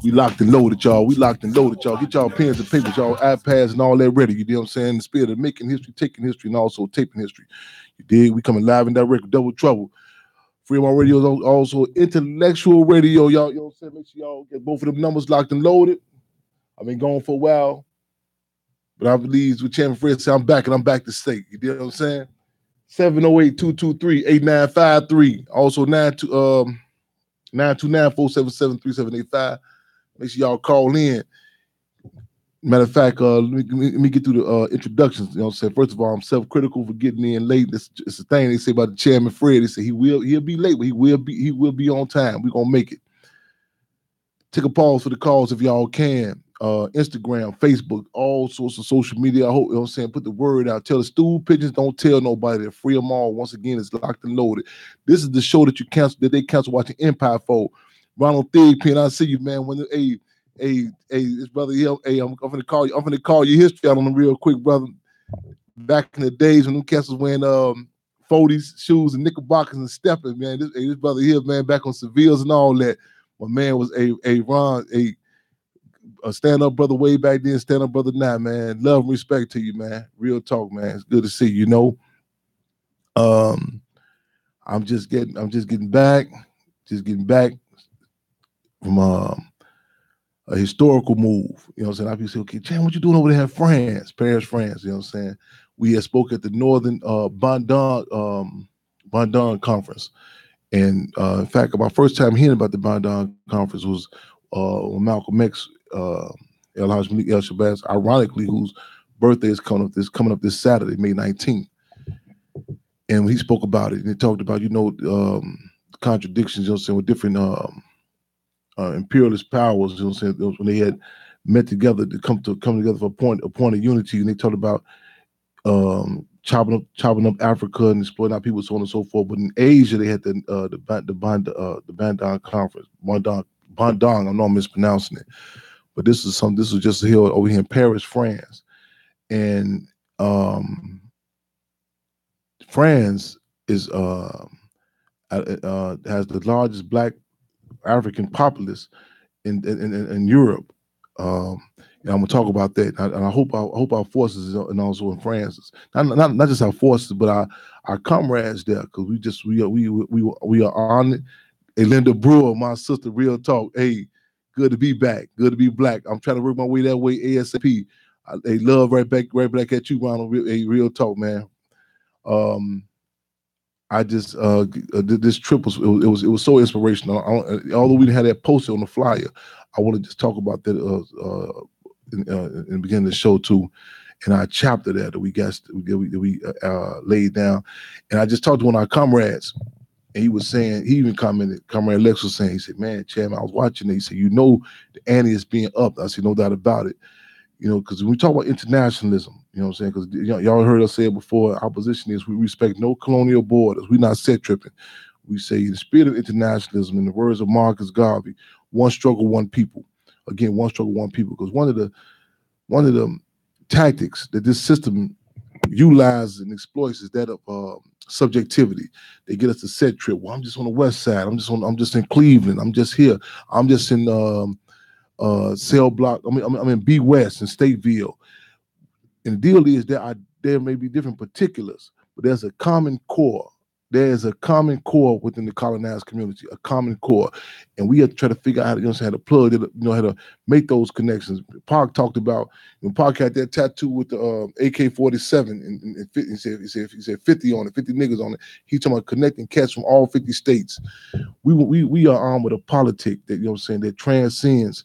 We locked and loaded, y'all. We locked and loaded, y'all. Get y'all pens and papers, y'all iPads and all that ready. You know what I'm saying? The spirit of making history, taking history, and also taping history. You dig? We coming live and direct with Double Trouble. Fremont Radio is also Intellectual Radio, y'all. You know what I'm saying? Make sure y'all get both of them numbers locked and loaded. I've been going for a while, but I believe with Chairman Fred said I'm back and I'm back to stay. You know what I'm saying? 708-223-8953. Also 929-477-3785. Make sure y'all call in. Matter of fact, let me get through the introductions. You know what I'm saying? First of all, I'm self-critical for getting in late. It's a thing they say about the Chairman Fred. They say he'll be late, but he will be on time. We're gonna make it. Take a pause for the calls if y'all can. Instagram, Facebook, all sorts of social media. I hope, you know what I'm saying, put the word out. Tell the stool pigeons, don't tell nobody. They're free them all. Once again, it's locked and loaded. This is the show that they cancel watching Empire for. Ronald Thigpen, I see you, man. When this brother here, I'm gonna call you history out on them real quick, brother. Back in the days when them cats was wearing 40s shoes and knickerbockers and stepping, man. This brother here, man, back on Sevilles and all that. My man was a stand-up brother way back then, stand-up brother now, man. Love and respect to you, man. Real talk, man. It's good to see you. You know, I'm just getting back from a historical move. You know what I'm saying? I be saying, okay, Chan, what you doing over there in France, Paris, France? You know what I'm saying? We had spoke at the Northern Bandung Conference. And in fact, my first time hearing about the Bandung Conference was when Malcolm X, El Haj Malik El Shabazz, ironically, whose birthday is coming up this Saturday, May 19th. And when he spoke about it, and he talked about, contradictions, you know what I'm saying, with different imperialist powers, you know what I'm saying, when they had met together to come together for a point of unity, and they talked about chopping up Africa and exploiting our people, so on and so forth. But in Asia, they had the Bandung Conference, Bandung. I know I'm mispronouncing it, but this was just here over here in Paris, France, and France is has the largest Black African populace in Europe. And I'm gonna talk about that. And I hope our forces and also in France, not just our forces, but our comrades there, because we are on it. Hey, Linda Brewer, my sister, real talk. Hey, good to be back. Good to be Black. I'm trying to work my way that way ASAP. Hey, love right back at you, Ronald. Hey, real talk, man. I just this trip was so inspirational. Although we didn't have that poster on the flyer, I want to just talk about that in the beginning of the show too, in our chapter there that we laid down. And I just talked to one of our comrades, and he was saying, he even commented, Comrade Lex was saying, he said, "Man, Chairman, I was watching it." He said, "The ante is being upped." I said, "No doubt about it." Because when we talk about internationalism, you know what I'm saying? Because y'all heard us say it before, our position is we respect no colonial borders. We're not set tripping. We say the spirit of internationalism, in the words of Marcus Garvey, one struggle, one people. Again, one struggle, one people. Because one of the tactics that this system utilizes and exploits is that of subjectivity. They get us to set trip. Well, I'm just on the west side. I'm just in Cleveland. I'm just here. I'm just in Cell Block. I'm in B West and Stateville. And the deal is that there may be different particulars, but there's a common core. There is a common core within the colonized community, a common core. And we have to try to figure out how to, how to plug it, how to make those connections. Park talked about, when Park had that tattoo with the AK-47 and he said 50 on it, 50 niggas on it. He's talking about connecting cats from all 50 states. We are armed with a politic that, that transcends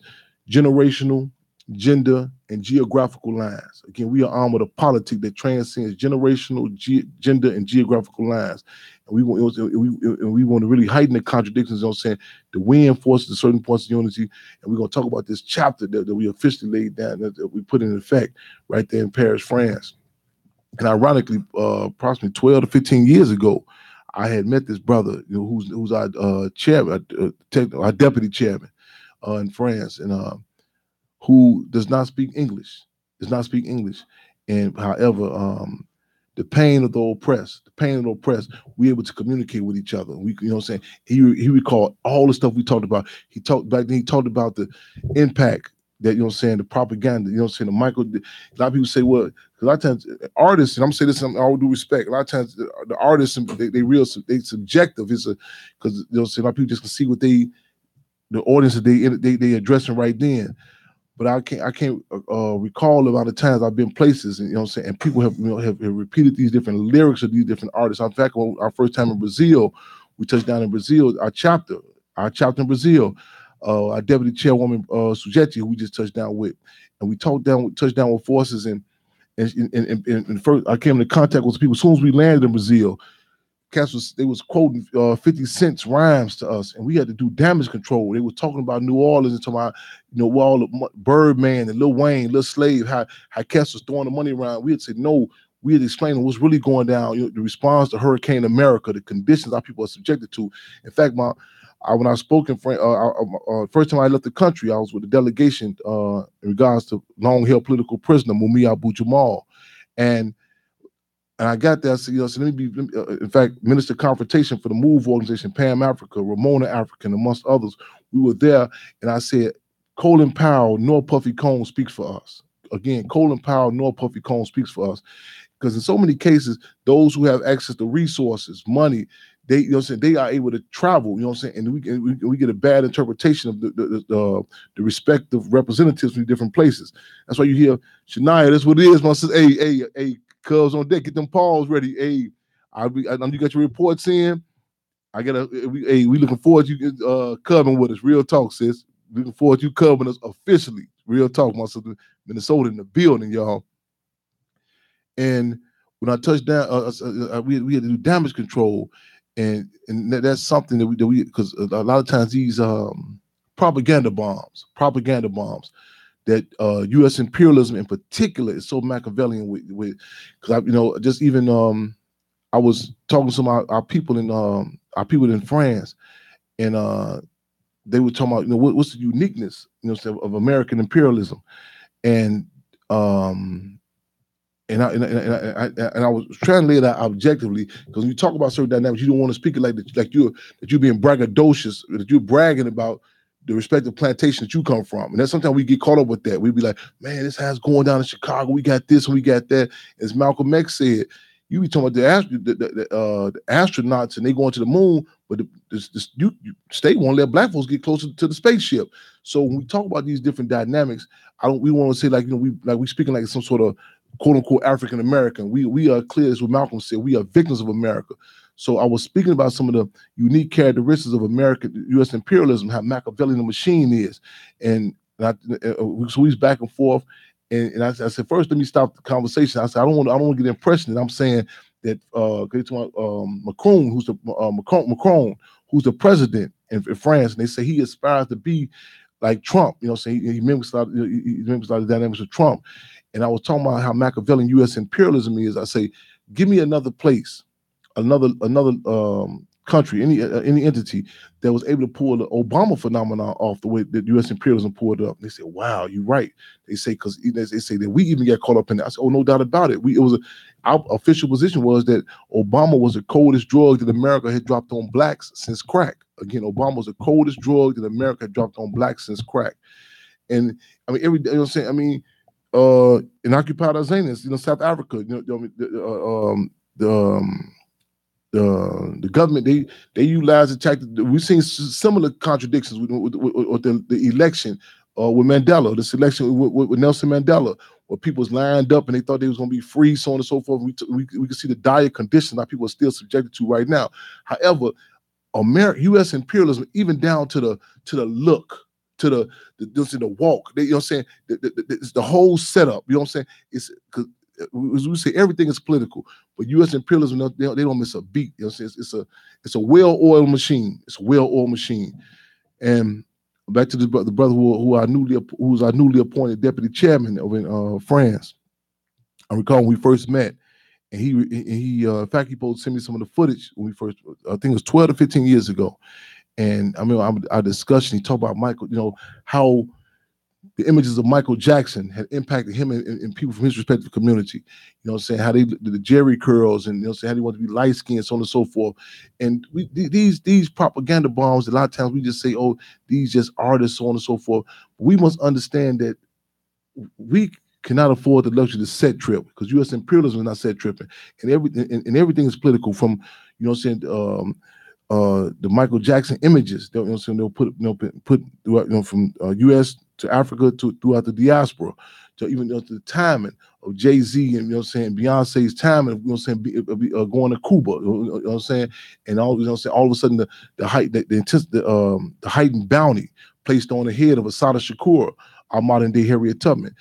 generational, gender, and geographical lines. Again, we are armed with a politic that transcends generational, gender, and geographical lines. And we want to really heighten the contradictions, to reinforce the certain points of unity. And we're going to talk about this chapter that we officially laid down, that we put in effect right there in Paris, France. And ironically, approximately 12 to 15 years ago, I had met this brother, who's our chairman, our deputy chairman in France, and who does not speak English. And however, the pain of the oppressed, we able to communicate with each other. We, you know what I'm saying? He recalled all the stuff we talked about. He talked back then, he talked about the impact that, you know what I'm saying, the propaganda, you know what I'm saying, a lot of people say, well, because a lot of times artists, and I'm saying this in all due respect, a lot of times the artists, they subjective, because, you know what I'm saying, a lot of people just can see what the audience that they addressing right then. But I can't recall a lot of times I've been places, and you know what I'm saying, and people have, you know, have repeated these different lyrics of these different artists. In fact, when our first time in Brazil, we touched down in Brazil, our chapter in Brazil, our deputy chairwoman Sujeti, who we just touched down with, and we touched down with forces, and first I came into contact with people as soon as we landed in Brazil. They was quoting 50 Cent's rhymes to us, and we had to do damage control. They were talking about New Orleans and talking about, you know, all the Birdman and Lil Wayne, Lil Slave, how Cass was throwing the money around. We had said no. We had explained what's really going down, you know, the response to Hurricane America, the conditions our people are subjected to. In fact, when I spoke in first time I left the country, I was with a delegation in regards to long-held political prisoner Mumia Abu Jamal, and I got there. So, you know, so let me be. In fact, Minister Confrontation for the MOVE organization, Pam Africa, Ramona African, amongst others. We were there, and I said, Colin Powell nor Puffy Combs speaks for us. Again, Colin Powell nor Puffy Combs speaks for us. Because in so many cases, those who have access to resources, money, they, you know what I'm saying, they are able to travel, you know what I'm saying, and we get a bad interpretation of the respective representatives from different places. That's why you hear, Shania, that's what it is, my sister. Hey, cubs on deck, get them paws ready. Hey, you got your reports in. We looking forward to you cubbing with us. Real talk, sis. Looking forward to you cubbing us officially. Real talk, my sister. Minnesota in the building, y'all. And when I touched down, we had to do damage control, and that's something that we because a lot of times these propaganda bombs that U.S. imperialism in particular is so Machiavellian with because just even I was talking to our people in France, and they were talking about, what's the uniqueness, of American imperialism, and I was trying to lay it out objectively, because when you talk about certain dynamics, you don't want to speak it that you're being braggadocious, that you're bragging about the respective plantation that you come from. And that's sometimes we get caught up with that. We'd be like, man, this has going down in Chicago. We got this and we got that. As Malcolm X said, you be talking about the astronauts and they going to the moon, but the state won't let black folks get closer to the spaceship. So when we talk about these different dynamics, we want to say we speaking like some sort of quote unquote African American. We are clear, as what Malcolm said, we are victims of America. So I was speaking about some of the unique characteristics of American U.S. imperialism, how Machiavellian the machine is, and so he's back and forth. And I said, first, let me stop the conversation. I said, I don't want to get the impression that I'm saying that Macron, who's the president in France, and they say he aspires to be like Trump. So he mimics a lot of the dynamics of Trump. And I was talking about how Machiavellian U.S. imperialism is. I say, give me another place, another country, any entity that was able to pull the Obama phenomenon off the way that U.S. imperialism pulled it up. And they said, wow, you're right. They say, because they say that we even get caught up in that. I said, oh, no doubt about it. Our official position was that Obama was the coldest drug that America had dropped on blacks since crack. Again, Obama was the coldest drug that America had dropped on blacks since crack. And I mean, every day, you know what I'm saying? I mean, in occupied Azenas, South Africa, the government, they utilize the tactic. We've seen similar contradictions with the election with Mandela, the selection with Nelson Mandela, where people was lined up and they thought they was going to be free, so on and so forth. We can see the dire conditions that people are still subjected to right now. However, U.S. imperialism, even down to the look, to the walk, you know what I'm saying? It's the whole setup, you know what I'm saying? It's because we say everything is political, but U.S. imperialism, they don't miss a beat. You know what I'm saying? It's a well-oiled machine. It's a well-oiled machine. And back to the brother who's our newly appointed deputy chairman over in France. I recall when we first met, and he in fact, he supposed to send me some of the footage when we first, I think it was 12 to 15 years ago. And I mean, our discussion, he talked about Michael, how the images of Michael Jackson had impacted him and people from his respective community. You know what I'm saying? How they the Jerry curls and, you know what I'm saying, how they want to be light skinned, so on and so forth. And these propaganda bombs, a lot of times we just say, oh, these just artists, so on and so forth. We must understand that we cannot afford the luxury to set trip, because U.S. imperialism is not set tripping, and everything is political. From, you know what I'm saying, the Michael Jackson images, you know what I'm saying, they'll put throughout, from U.S. to Africa to throughout the diaspora, to even, to the timing of Jay-Z and, you know what I'm saying, Beyonce's timing, you know what I'm saying, going to Cuba, you know what I'm saying, and all, you know what I'm saying, all of a sudden the heightened bounty placed on the head of Assata Shakur, our modern day Harriet Tubman.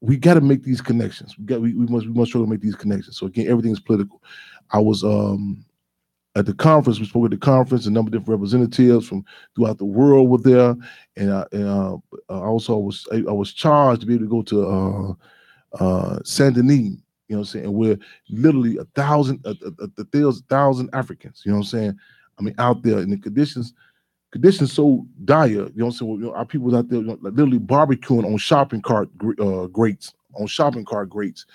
We got to make these connections. We must try to make these connections. So again, everything is political. I was at the conference. We spoke at the conference. A number of different representatives from throughout the world were there, and I also was charged to be able to go to Saint Denis. You know what I'm saying? And we're literally 1,000 Africans. You know what I'm saying? I mean, out there in the conditions so dire. You know what I'm saying? You know, our people was out there, literally barbecuing on shopping cart grates,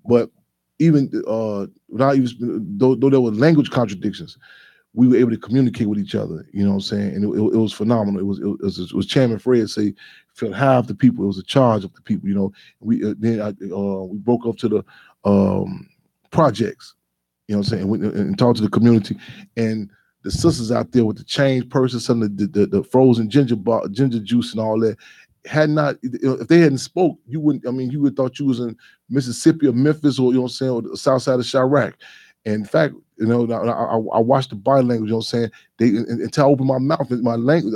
But even without even though there were language contradictions, we were able to communicate with each other. You know what I'm saying? And it was phenomenal. It was Chairman Fred say, felt half the people. It was a charge of the people. You know, we broke up to the projects. You know what I'm saying? And talked to the community, and the sisters out there with the change purses, some of the frozen ginger juice and all that. Had not, if they hadn't spoke, you wouldn't. I mean, you would thought you was in Mississippi or Memphis, or, you know what I'm saying, or the south side of Chirac. And in fact, you know, I watched the body language. You know what I'm saying? They, until I opened my mouth, my language,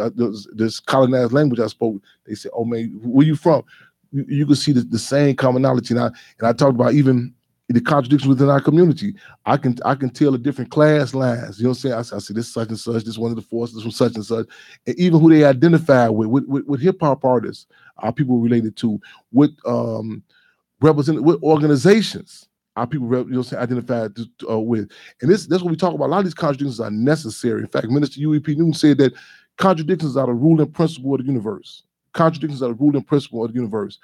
this colonized language I spoke. They said, "Oh man, where you from?" You could see the same commonality. And I talked about even the contradictions within our community. I can tell the different class lines. You know what I'm saying? I see this such and such, this one of the forces from such and such, and even who they identify with hip hop artists, our people related to, with organizations, our people, you know what I'm saying, identified with. And that's what we talk about. A lot of these contradictions are necessary. In fact, Minister U.E.P. Newton said that contradictions are the ruling principle of the universe. Contradictions are the ruling principle of the universe.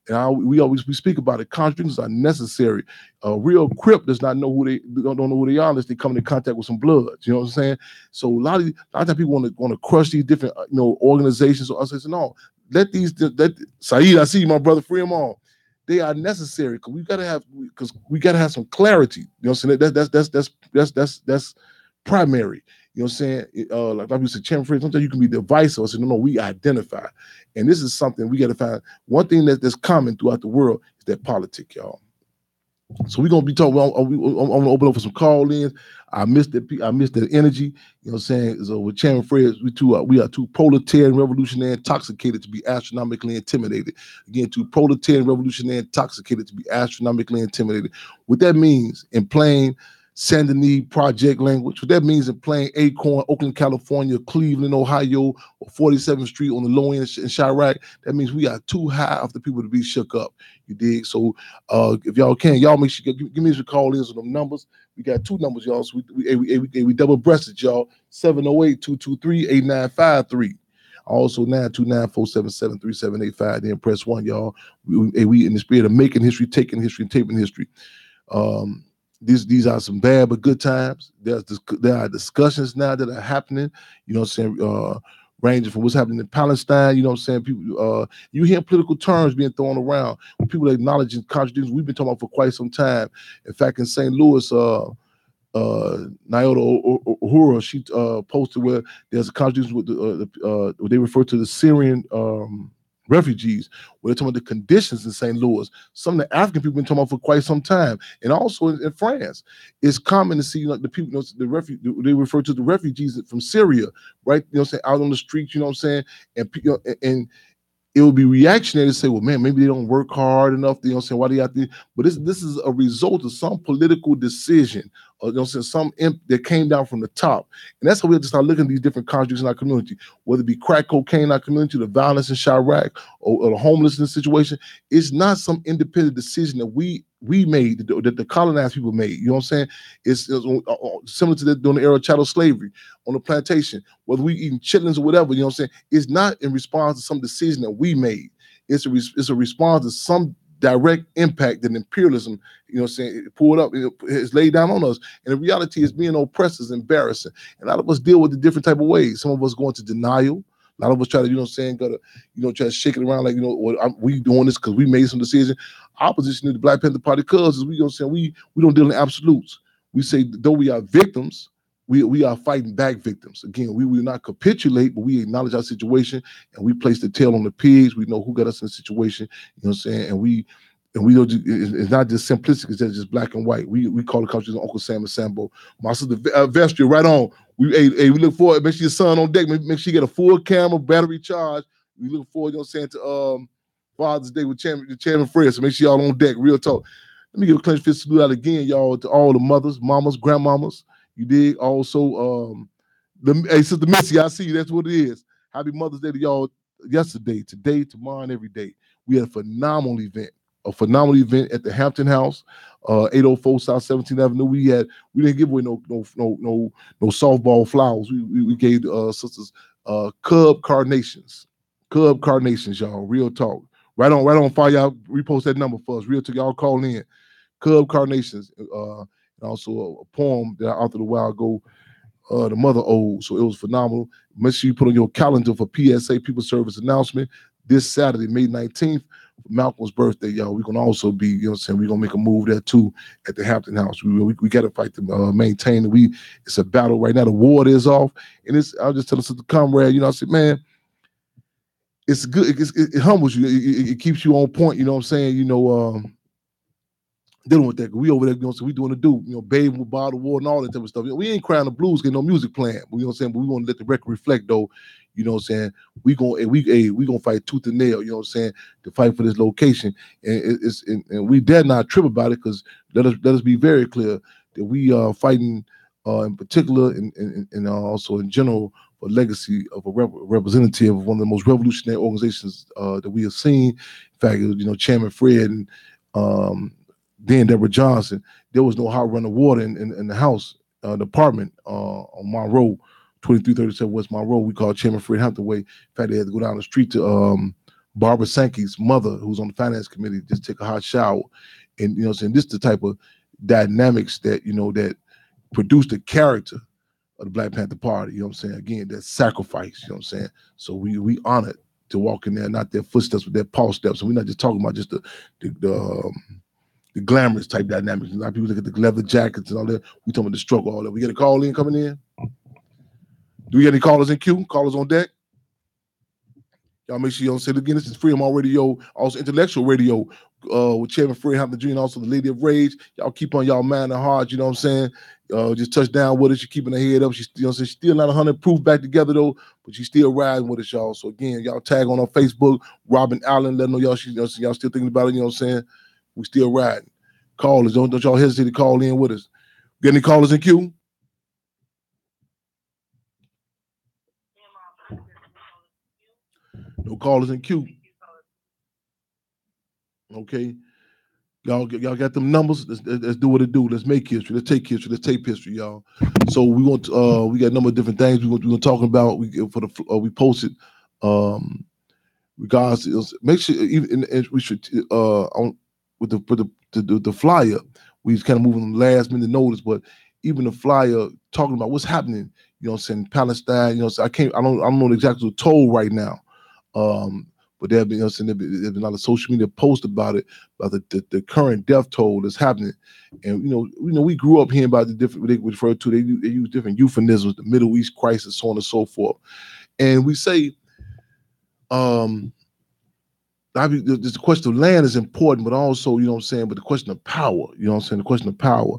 And we speak about it. Contradictions are necessary. Real Crip does not know don't know who they are unless they come into contact with some blood. You know what I'm saying? So a lot of times people want to crush these different organizations or us. No, let Saeed, I see you, my brother, free them all. They are necessary because we gotta have some clarity. You know what I'm saying? That's primary. You know what I'm saying? Like we said, Chairman Fred, sometimes you can be divisive. I said, no, we identify. And this is something we got to find. One thing that's common throughout the world is that politics, y'all. So we're going to be talking, I'm going to open up for some call-ins. I missed that energy. You know what I'm saying? So with Chairman Fred, we are too proletarian, revolutionary, intoxicated to be astronomically intimidated. Again, too proletarian, revolutionary, intoxicated to be astronomically intimidated. What that means in plain Saint Denis project language, what that means in plain Acorn, Oakland, California, Cleveland, Ohio, or 47th Street on the low end in Chirac, that means we are too high of the people to be shook up. You dig? So if y'all can, y'all make sure, give me some call-ins on them numbers. We got two numbers, y'all. So we double-breasted, y'all. 708-223-8953. Also 929-477-3785. Then press 1, y'all. We in the spirit of making history, taking history, and taping history. These are some bad but good times. There are discussions now that are happening, you know what I'm saying, ranging from what's happening in Palestine, you know what I'm saying, people, you hear political terms being thrown around, when people acknowledging contradictions we've been talking about for quite some time. In fact, in St. Louis, Nyota Uhura, she posted where there's a contradiction with they refer to the Syrian refugees, where they're talking about the conditions in St. Louis. Some of the African people have been talking about for quite some time. And also in France, it's common to see like the people, they refer to the refugees from Syria, right? You know what I'm saying, out on the streets, you know what I'm saying? And it will be reactionary to say, well, man, maybe they don't work hard enough. You know what I'm saying? Why they out there? But this is a result of some political decision, or you know what I'm saying, some imp that came down from the top. And that's how we have to start looking at these different contradictions in our community, whether it be crack cocaine in our community, the violence in Chirac, or the homelessness situation. It's not some independent decision that we made, that the colonized people made. You know what I'm saying? It's similar to that during the era of chattel slavery on the plantation, whether we eating chitlins or whatever, you know what I'm saying? It's not in response to some decision that we made. It's a response to some direct impact that imperialism, pulled up, it's laid down on us. And the reality is being oppressed is embarrassing. And a lot of us deal with it different type of ways. Some of us go into denial. A lot of us try to, try to shake it around like, we doing this because we made some decision. Opposition to the Black Panther Party cause is we don't deal in absolutes. We say, though we are victims, we are fighting back victims. Again, we will not capitulate, but we acknowledge our situation and we place the tail on the pigs. We know who got us in the situation, And we don't. It's not just simplistic. It's just black and white. We call the countries Uncle Sam and Sambo. My sister Vestria, right on. We look forward. Make sure your son on deck. Make sure you get a full camera, battery charge. We look forward, to Father's Day with Chairman Fred. So make sure y'all on deck. Real talk. Let me give a clenched fist salute out again, y'all, to all the mothers, mamas, grandmamas. You dig? Also, Sister Missy, I see you. That's what it is. Happy Mother's Day to y'all yesterday, today, tomorrow, and every day. We had a phenomenal event at the Hampton House, 804 South 17th Avenue. We didn't give away no softball flowers. We gave sisters Cub carnations, y'all. Real talk. Right on fire. Y'all repost that number for us. Real talk. Y'all call in. Cub carnations. And also a poem that I authored a while ago, The Mother Ode. So it was phenomenal. Make sure you put on your calendar for PSA, People Service Announcement, this Saturday, May 19th, Malcolm's birthday, y'all. We're going to also be, we're going to make a move there too at the Hampton House. We got to fight to maintain it. It's a battle right now. The war is off. And I'll just tell us the comrade, I said, man, it's good. It humbles you. It keeps you on point, dealing with that. We over there, so we doing the do, bathing with bottled water and all that type of stuff. We ain't crying the blues, getting no music playing. But we want to let the record reflect though. We gonna fight tooth and nail. To fight for this location, and we dare not trip about it because let us be very clear that we are fighting in particular and also in general for legacy of a representative of one of the most revolutionary organizations that we have seen. In fact, Chairman Fred and then Deborah Johnson, there was no hot running water in the house, department on Monroe, 2337 West Monroe. We call Chairman Fred Hampton Way. In fact, they had to go down the street to Barbara Sankey's mother, who's on the finance committee, just take a hot shower. And, this is the type of dynamics that, that produce the character of the Black Panther Party, Again, that sacrifice, So we honored to walk in there, not their footsteps, but their paw steps. And we're not just talking about just the glamorous type dynamics. A lot of people look at the leather jackets and all that. We talking about the struggle, all that. We get a call in coming in. Do we get any callers in queue? Callers on deck? Y'all make sure you don't say it again. This is Freedom on Radio, also Intellectual Radio with Chairman Fred Hampton Jr. and also the Lady of Rage. Y'all keep on y'all mind and heart, just touch down with us. She's keeping her head up. She's still not 100 proof back together though, but she's still riding with us, y'all. So again, y'all tag on Facebook, Robin Allen, let them know y'all y'all still thinking about it, We still riding. Callers, don't y'all hesitate to call in with us. Get any callers in queue? No callers in queue. Okay. Y'all got them numbers. Let's do what it do. Let's make history. Let's take history. Let's tape history, y'all. So we got a number of different things we're going to talk about. We posted regards to, make sure even we should on with the flyer, we was kind of moving last minute notice, but even the flyer talking about what's happening, Palestine, I don't know exactly the toll right now. But there have been, there's been a lot of social media posts about it, about the current death toll that's happening. And we grew up hearing about the different, they refer to, they use different euphemisms, the Middle East crisis, so on and so forth. And we say, the question of land is important, but also, but the question of power, the question of power,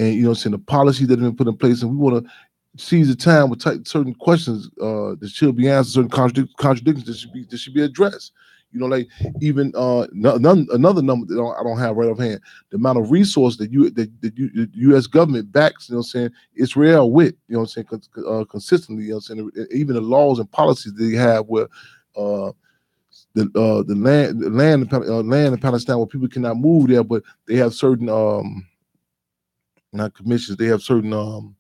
and, the policy that have been put in place, and we want to seize the time with certain questions that should be answered, certain contradictions that should be addressed. Like even another number that I don't have right offhand, the amount of resource that the U.S. government backs, Israel with, consistently, even the laws and policies that they have where the land in Palestine where people cannot move there, but they have certain not commissions, they have certain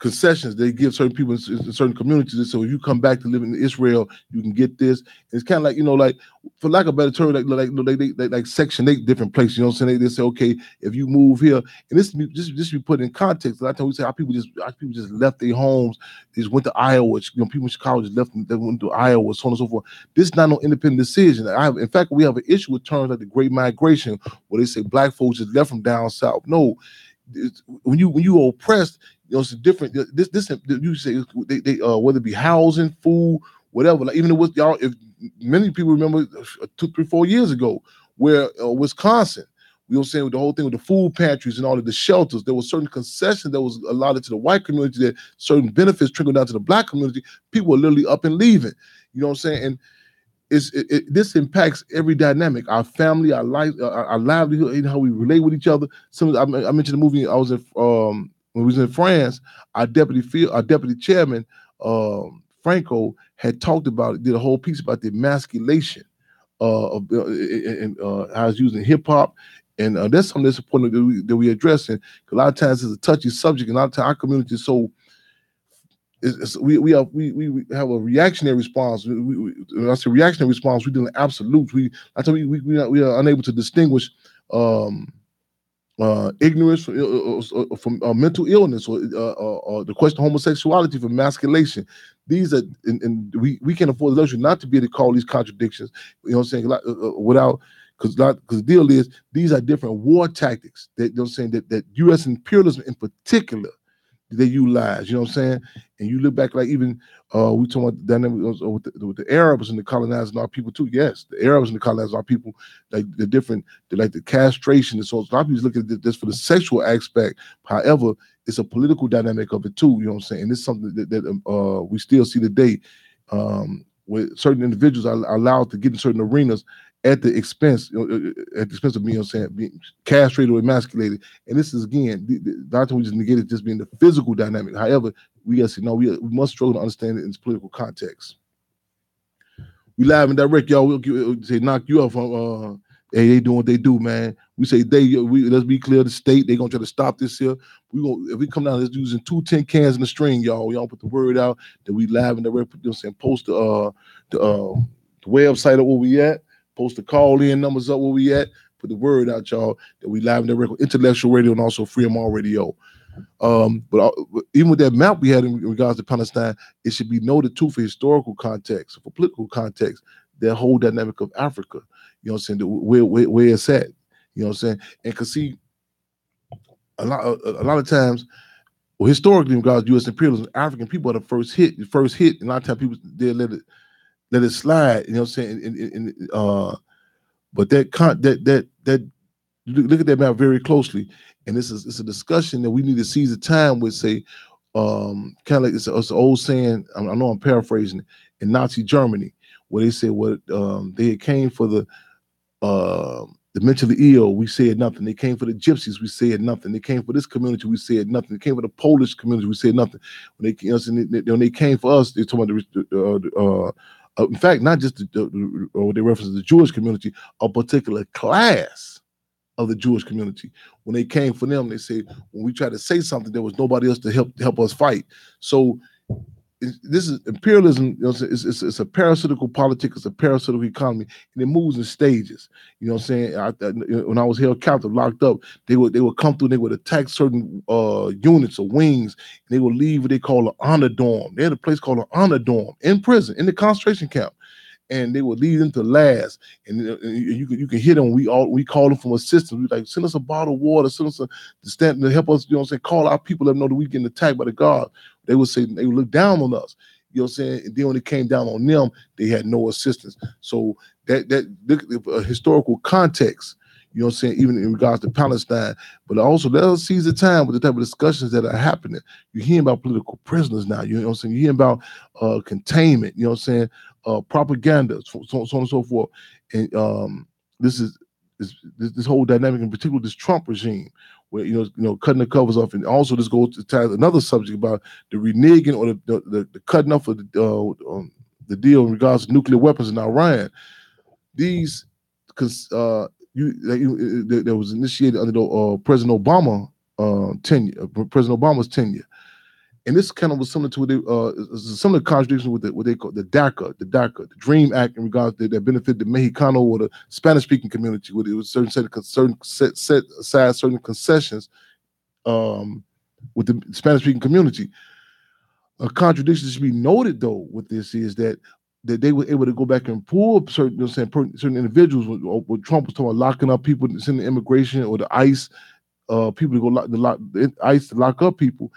concessions they give certain people in certain communities. And so if you come back to live in Israel, you can get this. And it's kind of like, like, for lack of a better term, like Section 8 different places. You know what I'm saying? They say, okay, if you move here, and this be put in context. A lot of times we say how people just left their homes, they just went to Iowa. People in Chicago just left, they went to Iowa, so on and so forth. This is not no independent decision. In fact, we have an issue with terms like the Great Migration, where they say black folks just left from down south. No, when you are oppressed, it's different. This you say they whether it be housing, food, whatever. Like even with y'all, if many people remember 2, 3, 4 years ago, where Wisconsin, you know what I'm saying, with the whole thing with the food pantries and all of the shelters, there was certain concessions that was allotted to the white community, that certain benefits trickled down to the black community. People were literally up and leaving. You know what I'm saying? And this impacts every dynamic, our family, our life, our livelihood, and how we relate with each other. I mentioned the movie I was in when we was in France. Our deputy chairman, Franco, had talked about it, did a whole piece about the emasculation of how it's used in hip hop. And that's something that's important that we addressing, because a lot of times it's a touchy subject, and a lot of times our community is so. We have a reactionary response. When I say reactionary response, we deal in absolutes. We are unable to distinguish ignorance from mental illness, or the question of homosexuality from emasculation. These are, and we can't afford the luxury not to be able to call these contradictions. You know what I'm saying? Without. Because the deal is, these are different war tactics that, you know what I'm saying, that U.S. imperialism in particular, they utilize. You know what I'm saying? And you look back, like even we talking about the dynamic with the Arabs and the colonizing our people too. Yes, the Arabs and the colonizing our people, like the different, like the castration. And so a lot of people look at this for the sexual aspect. However, it's a political dynamic of it too. You know what I'm saying? And it's something that we still see today, where certain individuals are allowed to get in certain arenas at the expense, of being castrated or emasculated. And this is, again, the we just negated just being the physical dynamic. However, we got to say, no, we must struggle to understand it in its political context. We live and direct, y'all. We'll say knock you off on hey, they doing what they do, man. We say let's be clear, the state, they gonna try to stop this here. If we come down, let's using 2 tin cans in the string, y'all. Y'all put the word out that we live and direct, post the website of where we at. Post the call-in numbers up where we at. Put the word out, y'all, that we live in the record, Intellectual Radio, and also Free Radio. But even with that map we had in regards to Palestine, it should be noted too, for historical context, for political context, that whole dynamic of Africa. You know what I'm saying? Where it's at. You know what I'm saying? And because see, a lot of times, well, historically in regards to U.S. imperialism, African people are the first hit. And a lot of times people they let it slide. You know what I'm saying? But that look at that map very closely, and it's a discussion that we need to seize the time with. Say, kind of like it's an old saying. I know I'm paraphrasing it, in Nazi Germany, where they said they came for the mentally ill, we said nothing. They came for the gypsies, we said nothing. They came for this community, we said nothing. They came for the Polish community, we said nothing. When they came for us, they talking about in fact, not just what they reference the Jewish community, a particular class of the Jewish community. When they came for them, they said, when we tried to say something, there was nobody else to help us fight. So this is imperialism. You know, it's a parasitical politics, it's a parasitical economy, and it moves in stages. You know what I'm saying? When I was held captive, locked up, they would come through and they would attack certain units or wings, and they would leave what they call an honor dorm. They had a place called an honor dorm in prison, in the concentration camp. And they would lead them to last, and you can hear them. We call them from assistance. We like, send us a bottle of water, send us to stand to help us. You know what I'm saying? Call our people, let them know that we getting attacked by the guard. They would say they would look down on us. You know what I'm saying? And then when it came down on them, they had no assistance. So that historical context. You know what I'm saying? Even in regards to Palestine, but also let us seize the time with the type of discussions that are happening. You're hearing about political prisoners now. You know what I'm saying? You're hearing about containment. You know what I'm saying? Propaganda, so on and so forth. And this whole dynamic, in particular, this Trump regime, where you know cutting the covers off, and also this goes to another subject about the reneging or the cutting off of the deal in regards to nuclear weapons in Iran. These that was initiated under President Obama President Obama's tenure, And this kind of was similar to what they, similar contradiction with what they call the DACA, the Dream Act, in regards to that benefit the Mexicano or the Spanish-speaking community, where it was set aside certain concessions with the Spanish-speaking community. A contradiction that should be noted, though, with this is that they were able to go back and pull certain, certain individuals. When Trump was talking about locking up people, sending immigration or the ICE people to go the ICE to lock up people.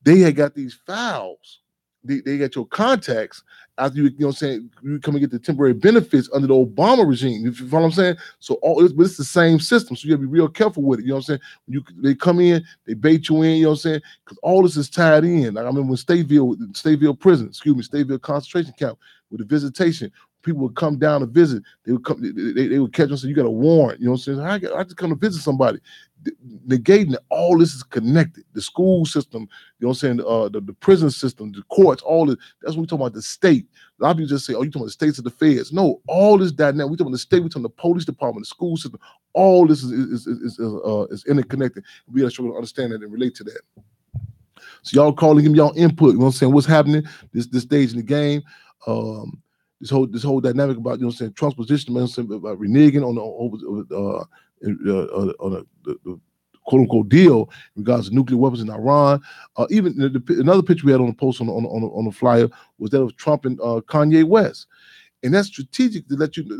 They had got these files. They got your contacts after you know what I'm saying, you come and get the temporary benefits under the Obama regime. You follow what I'm saying? So but it's the same system. So you gotta be real careful with it. You know what I'm saying? They come in, they bait you in, you know what I'm saying? Because all this is tied in. Like I remember when Stateville prison, Stateville concentration camp with the visitation. People would come down to visit. They would come. They would catch them and say, "You got a warrant." You know what I'm saying? I just come to visit somebody. Negating that all this is connected. The school system, you know what I'm saying? The prison system, the courts, all this. That's what we talking about. The state. A lot of people just say, "Oh, you talking about the states of the feds?" No, all this dynamic. We talking about the state. We talking about the police department, the school system. All this is interconnected. We got to understand that and relate to that. So y'all calling, give me y'all input. You know what I'm saying? What's happening? This stage in the game. This whole dynamic about, you know what I'm saying, Trump's position, man, about reneging on the quote unquote deal in regards to nuclear weapons in Iran. Even another picture we had on the post on the flyer was that of Trump and Kanye West, and that's strategic to let you know.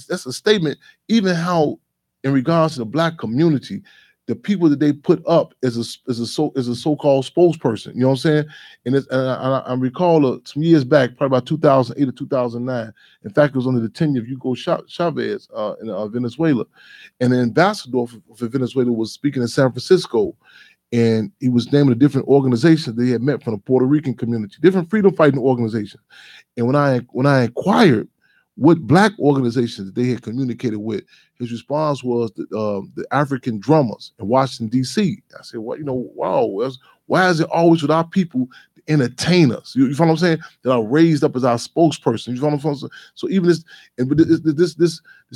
That's a statement. Even how, in regards to the Black community, the people that they put up as a so-called spokesperson, you know what I'm saying? And I recall some years back, probably about 2008 or 2009. In fact, it was under the tenure of Hugo Chavez in Venezuela. And the ambassador for Venezuela was speaking in San Francisco, and he was naming a different organization they had met from the Puerto Rican community, different freedom fighting organizations. And when I inquired what Black organizations they had communicated with, his response was the African drummers in Washington, D.C. I said, well, wow, why is it always with our people to entertain us? You follow what I'm saying? That are raised up as our spokesperson. You follow what I'm saying? So even this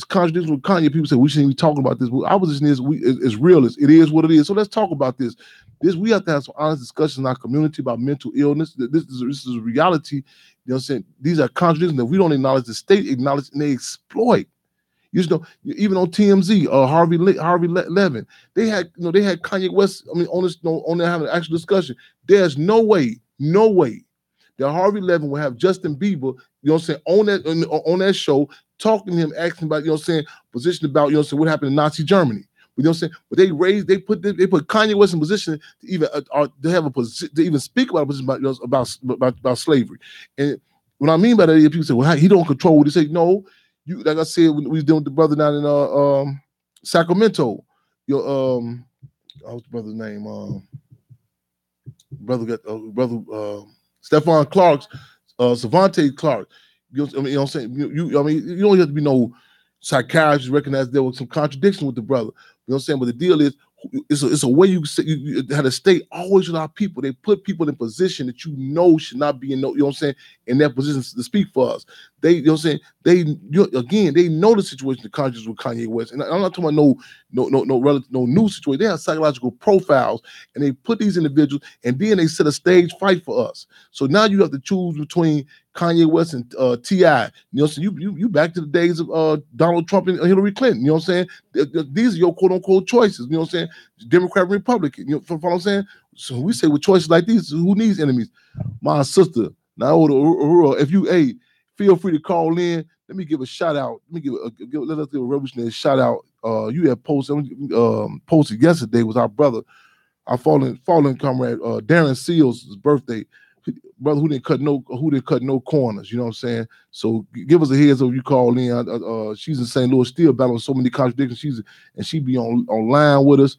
contradiction with Kanye, people say we shouldn't be talking about this. Our position is it's real. It is what it is. So let's talk about this. We have to have some honest discussions in our community about mental illness. This is a reality. You know what I'm saying? These are contradictions that we don't acknowledge, the state acknowledge, and they exploit. You know, even on TMZ, Harvey Levin, they had Kanye West. I mean, on there having an actual discussion. There's no way that Harvey Levin will have Justin Bieber, you know what I'm saying, on that show, talking to him, asking about, you know what I'm saying, position about, you know what I'm saying, what happened in Nazi Germany. You know what I'm saying? But they put Kanye West in position to even to have a position to even speak about a position about slavery. And what I mean by that is people say, well, he don't control what he say. No, you, like I said when we was dealing with the brother down in Sacramento. What's the brother's name? Stephon Clark's Savante Clark. You know what I'm saying? You don't have to be no psychiatrist to recognize there was some contradiction with the brother. You know what I'm saying? But the deal is, it's a way you had to stay always with our people. They put people in position that should not be in, you know what I'm saying, in that position to speak for us. They, you know what I'm saying, they know the situation, the conscious with Kanye West. And I'm not talking about no new situation. They have psychological profiles, and they put these individuals, and then they set a stage fight for us. So now you have to choose between Kanye West and T.I. You know what I'm saying? You back to the days of Donald Trump and Hillary Clinton. You know what I'm saying? These are your quote unquote choices. You know what I'm saying? Democrat, Republican. You know what I'm saying? So we say with choices like these, who needs enemies? My sister, now if you feel free to call in. Let me give a shout out. Let us give a revolutionary shout out. You had posted yesterday was our brother, our fallen comrade Darren Seals' birthday. Brother who didn't cut no corners, you know what I'm saying? So give us a heads up if you call in. She's in St. Louis, still battling so many contradictions. She be online with us,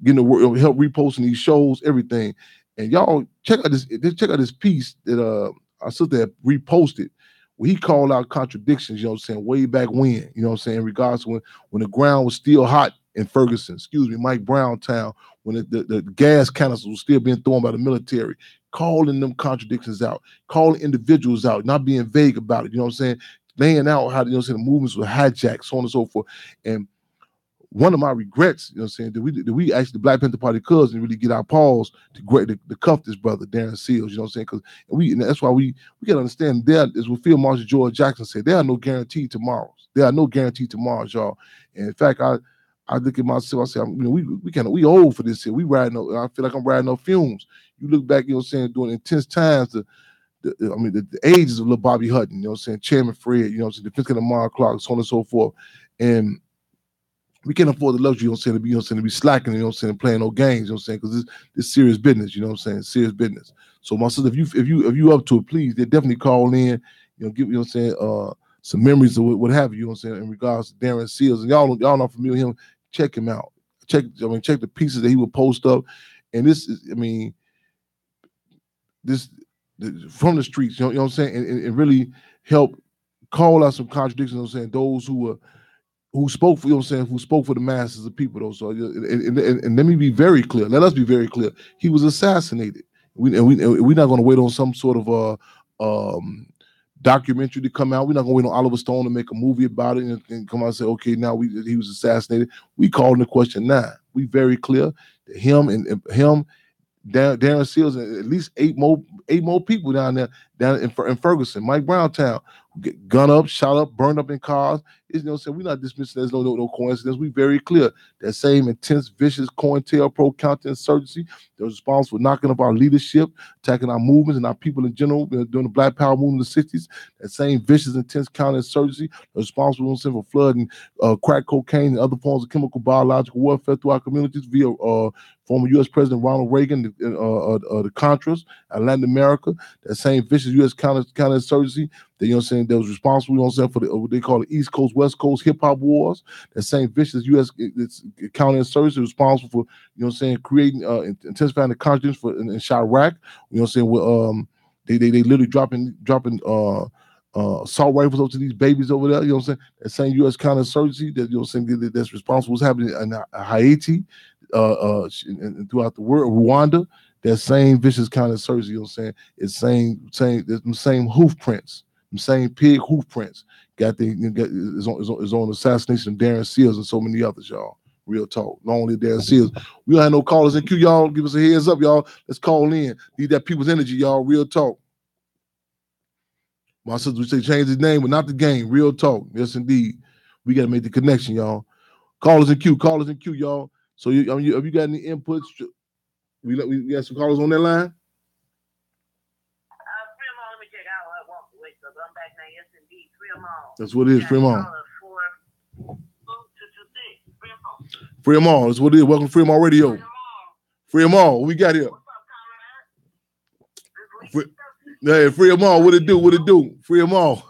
getting the help reposting these shows, everything. And y'all check out this piece that our sister had reposted, where he called out contradictions, you know what I'm saying, way back when, you know what I'm saying, in regards to when the ground was still hot in Ferguson, Mike Brown town, when the gas canisters was still being thrown by the military, calling them contradictions out, calling individuals out, not being vague about it, you know what I'm saying, laying out how, you know what I'm saying, the movements were hijacked, so on and so forth. And one of my regrets, you know what I'm saying, that we actually, the Black Panther Party cousins, really get our paws to cuff this brother, Darren Seals, you know what I'm saying? And that's why we got to understand, there, as what Field Marshal George Jackson said, there are no guaranteed tomorrows. There are no guaranteed tomorrows, y'all. And in fact, I look at myself, I say, we old for this here. I feel like I'm riding on fumes. You look back, you know what I'm saying, during intense times, the ages of little Bobby Hutton, you know what I'm saying, Chairman Fred, you know what I'm saying, Defense Lamar Clark, so on and so forth. And we can't afford the luxury, you know what I'm saying, to be slacking, you know what I'm saying, playing no games, you know what I'm saying, because this serious business, you know what I'm saying, serious business. So my sister, if you up to it, please, they definitely call in, you know, give, you know what I'm saying, some memories of what have you, you know what I'm saying, in regards to Darren Seals. And y'all not familiar with him, check him out. Check the pieces that he would post up. And this is, from the streets, you know what I'm saying, and really help call out some contradictions, you know what I'm saying, those who spoke for, you know what I'm saying, who spoke for the masses of people, though. So, and let me be very clear. Let us be very clear. He was assassinated. We're not going to wait on some sort of documentary to come out. We're not going to wait on Oliver Stone to make a movie about it and come out and say, okay, now he was assassinated. We called into question now. We very clear that him, Darren Seals, and at least eight more people down in Ferguson, Mike Browntown, get gun up, shot up, burned up in cars. You know what I'm saying? We're not dismissing. There's no coincidence. We very clear that same intense, vicious COINTELPRO counterinsurgency that was responsible for knocking up our leadership, attacking our movements and our people in general during the Black Power movement in the 60s. That same vicious, intense counterinsurgency that was responsible, you know what I'm saying, for flooding crack cocaine and other forms of chemical biological warfare through our communities via former U.S. President Ronald Reagan, the Contras, Latin America. That same vicious U.S. counterinsurgency that, you know what I'm saying, that was responsible, you know what I'm saying, for what they call the East Coast, West Coast hip-hop wars. That same vicious U.S. counterinsurgency responsible for, you know what I'm saying, creating, intensifying the confidence in Chirac, you know what I'm saying, they literally dropping assault rifles up to these babies over there, you know what I'm saying? That same U.S. counterinsurgency that, you know what I'm saying, that's responsible for what's happening in Haiti, and throughout the world, Rwanda. That same vicious counterinsurgency, you know what I'm saying, it's the same hoof prints, the same pig hoof prints is on the assassination of Darren Seals and so many others, y'all. Real talk. Not only Darren Seals. We don't have no callers in queue, y'all. Give us a heads up, y'all. Let's call in. Need that people's energy, y'all. Real talk. My sister would say change his name, but not the game. Real talk. Yes, indeed. We got to make the connection, y'all. Callers in queue, y'all. So have you got any inputs? We got some callers on that line? Fremont, let me check out. I walked away, so I'm back now. Yes, indeed. Fremont. That's what it is, Fremont. Fremont, that's what it is. Welcome to Fremont Radio. Fremont, what we got here? Hey, Fremont, what it do? Fremont.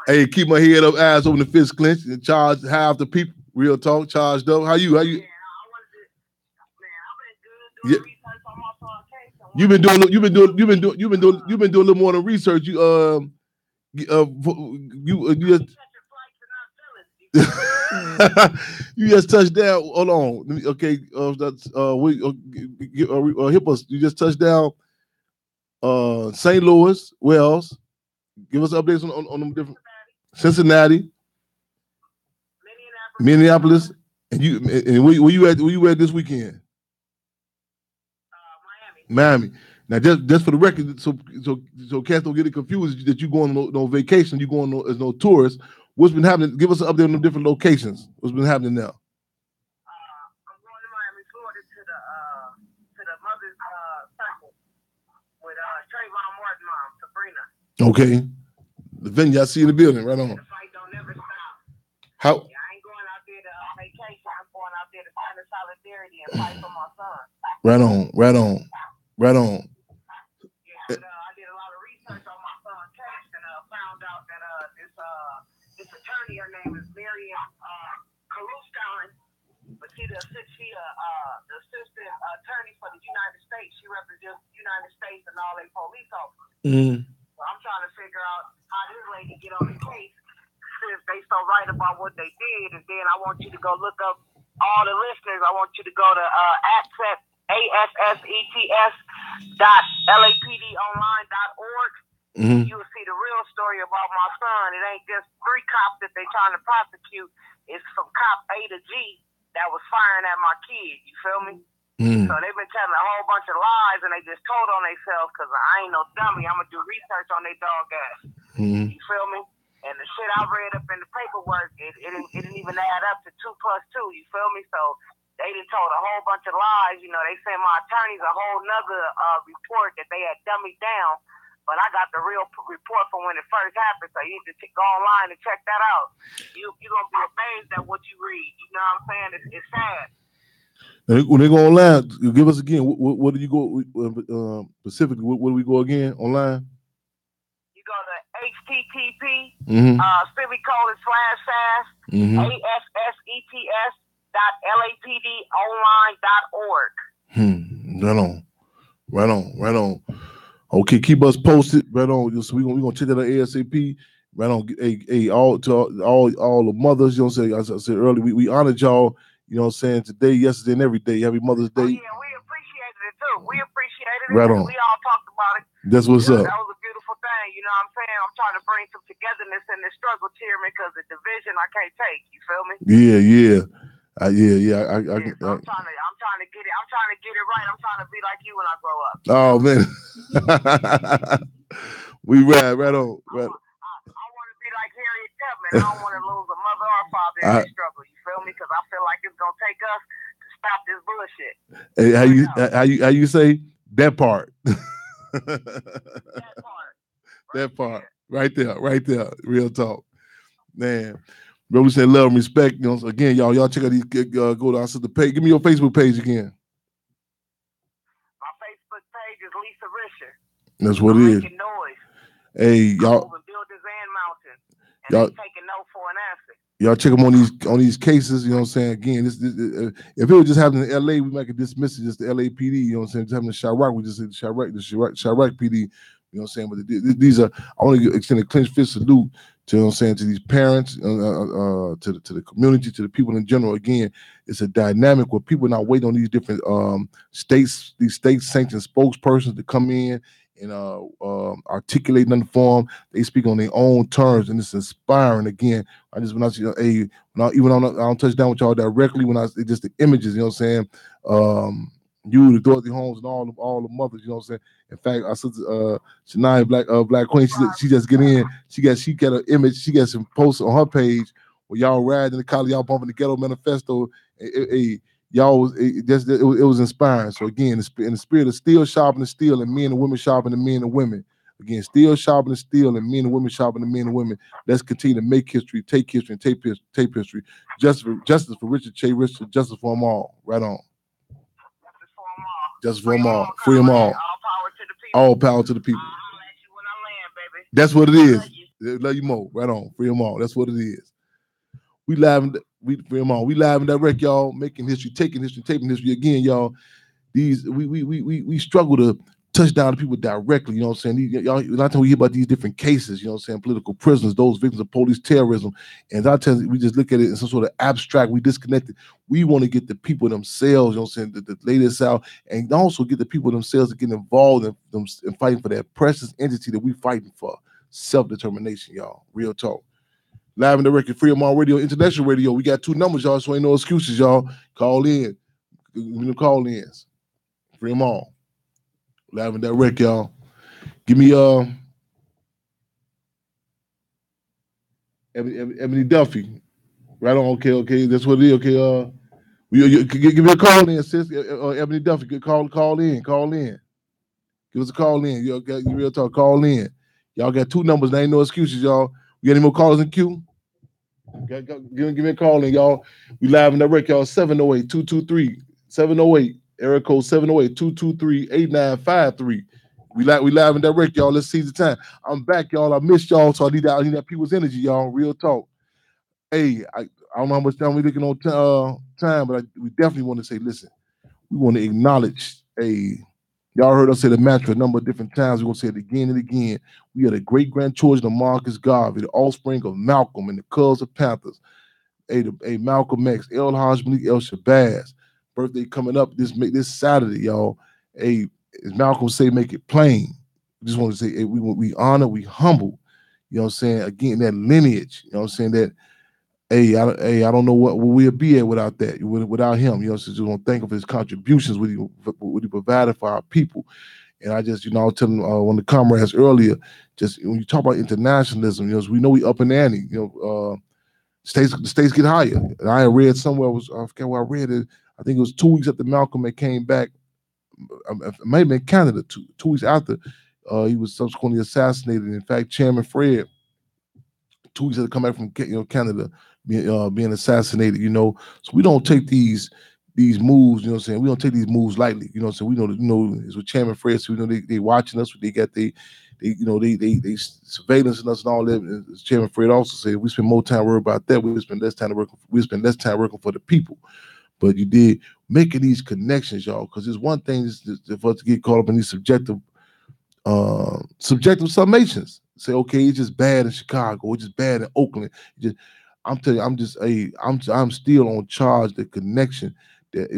Hey, keep my head up, eyes open, the fist clenched, and charge half the people. Real talk, charged up. How you? Yeah. You've been doing a little more than research. You you just touched down. Hold on. Okay. Hip us. You just touched down. St. Louis. Where else? Give us updates on them different. Cincinnati. Minneapolis. And where you at this weekend? Miami. Now, just for the record, so cats don't get it confused that you going on no vacation, you going as no tourist. What's been happening? Give us an update on the different locations. What's been happening now? I'm going to Miami, Florida, to the mother's circle with Trayvon Martin mom, Sabrina. Okay, the venue I see in the building, right on. The fight don't never stop. How? Yeah, I ain't going out there to vacation. I'm going out there to stand in solidarity and fight for my son. Right on. Yeah, I did a lot of research on my son's case and found out that this attorney, her name is Miriam Kalustein, but she's the assistant attorney for the United States. She represents the United States and all their police officers. So I'm trying to figure out how this lady get on the case since they so right about what they did. And then I want you to go look up all the listeners. I want you to go to ASSETS.LAPDonline.org. You will see the real story about my son. It ain't just 3 cops that they trying to prosecute. It's from cop A to G that was firing at my kid. You feel me? So they've been telling a whole bunch of lies, and they just told on themselves because I ain't no dummy. I'm going to do research on their dog ass. You feel me? And the shit I read up in the paperwork, it didn't even add up to 2 plus 2. You feel me? So they done told a whole bunch of lies. You know, they sent my attorneys a whole nother report that they had dummied down. But I got the real report from when it first happened, so you need to go online and check that out. You're going to be amazed at what you read. You know what I'm saying? It's sad. When they go online, give us again. What do you go specifically? Where do we go again online? You go to http //assepdonline.org. Right on. Okay, keep us posted. Right on. So we're gonna check that out ASAP. Right on. Hey, all the mothers. You know what I'm saying? As I said earlier, we honored y'all. You know what I'm saying? Today, yesterday, and every day. Happy Mother's Day. Oh, yeah, we appreciated it too. We appreciated it. Right on. We all talked about it. That's what's up. That was a beautiful thing. You know what I'm saying? I'm trying to bring some togetherness in this struggle, Tierman, because the division I can't take. You feel me? Yeah. I'm trying to get it. I'm trying to get it right. I'm trying to be like you when I grow up. Oh man. We right on. Right. I want to be like Harriet Tubman. I don't want to lose a mother or father in this struggle. You feel me? Because I feel like it's gonna take us to stop this bullshit. Hey, how you say that part? That part. Right there. Real talk, man. Bro, we say love and respect. You know, so again, y'all check out these. Go to our sister page. Give me your Facebook page again. My Facebook page is Lisa Risher. That's what it is. Noise. Hey, y'all. Builders and mountains. And y'all taking no for an answer. Y'all check them on these cases. You know what I'm saying? Again, this if it was just happening in LA, we might could dismiss it just the LAPD. You know what I'm saying? Just happening in Chirac, we just say the Chirac PD. You know what I'm saying? But these are, I want to extend a clenched fist salute to, you know what I'm saying, to these parents, to the community, to the people in general. Again, it's a dynamic where people are not waiting on these different these state-sanctioned spokespersons to come in and articulate nothing for them. They speak on their own terms, and it's inspiring. Again, I don't touch down with y'all directly it's just the images. You know what I'm saying? You, the Dorothy Holmes, and all the mothers. You know what I'm saying? In fact, our sister Shania Black Queen, she just get in. She got an image. She got some posts on her page where y'all riding in the car, y'all bumping the Ghetto Manifesto. It was inspiring. So again, in the spirit of steel sharpening steel and men and women sharpening men and women. Again, steel sharpening steel and men and women sharpening men and women. Let's continue to make history, take history, and tape history. Justice for Richard Che Richard, justice for them all. Right on. Justice for them all. Free them all. All power to the people. That's what it is. Love you more. Right on. Free them all. That's what it is. We live and direct, y'all, making history, taking history, taping history. Again, y'all, we struggle to touch down to people directly, you know what I'm saying? Y'all, a lot of times we hear about these different cases, you know what I'm saying, political prisoners, those victims of police terrorism, and a lot of times we just look at it in some sort of abstract, we disconnected. We want to get the people themselves, you know what I'm saying, to lay this out, and also get the people themselves to get involved in fighting for that precious entity that we fighting for, self-determination, y'all, real talk. Live and direct, Free All Radio, International Radio. We got 2 numbers, y'all, so ain't no excuses, y'all. Call in. Call-ins. Free them all. Live and direct, y'all. Give me Ebony Duffy. Right on, okay. That's what it is, okay. Give me a call in, sis. Ebony Duffy, call in. Give us a call in. You real talk, call in. Y'all got 2 numbers, there ain't no excuses, y'all. We got any more callers in queue? Give me a call in, y'all. We live and direct, y'all. 708-223-708. Area code 708-223-8953. We live and direct, y'all. Let's seize the time. I'm back, y'all. I missed y'all, so I need that people's energy, y'all. Real talk. Hey, I don't know how much time we're looking on time, but we definitely want to say, listen, we want to acknowledge, y'all heard us say the mantra a number of different times. We're going to say it again and again. We are the great-grandchildren of Marcus Garvey, the offspring of Malcolm and the Cubs of Panthers. Malcolm X, El Haj Malik El Shabazz. Birthday coming up this Saturday, y'all. As Malcolm say, make it plain. We just want to say, we honor, we humble. You know what I'm saying? Again, that lineage. You know what I'm saying? That I don't know what we'll be at without that, without him. You know, so just want to thank him for his contributions, what he provided for our people. And I just, I was telling one of the comrades earlier, just when you talk about internationalism, we know we up in the ante. The states get higher. And I had read somewhere, I forget where I read it. I think it was 2 weeks after Malcolm had came back. It may have been Canada. 2 weeks after he was subsequently assassinated. In fact, Chairman Fred, 2 weeks after come back from Canada, being assassinated. So we don't take these moves. We don't take these moves lightly. So we know, it's what Chairman Fred said. We know they watching us. They got they surveillance and us and all that. As Chairman Fred also said, we spend more time worrying about that. We spend less time working for the people. But you did making these connections, y'all, because it's one thing for us to get caught up in these subjective summations. Say, okay, it's just bad in Chicago, it's just bad in Oakland. I'm telling you, I'm still on charge. The connection that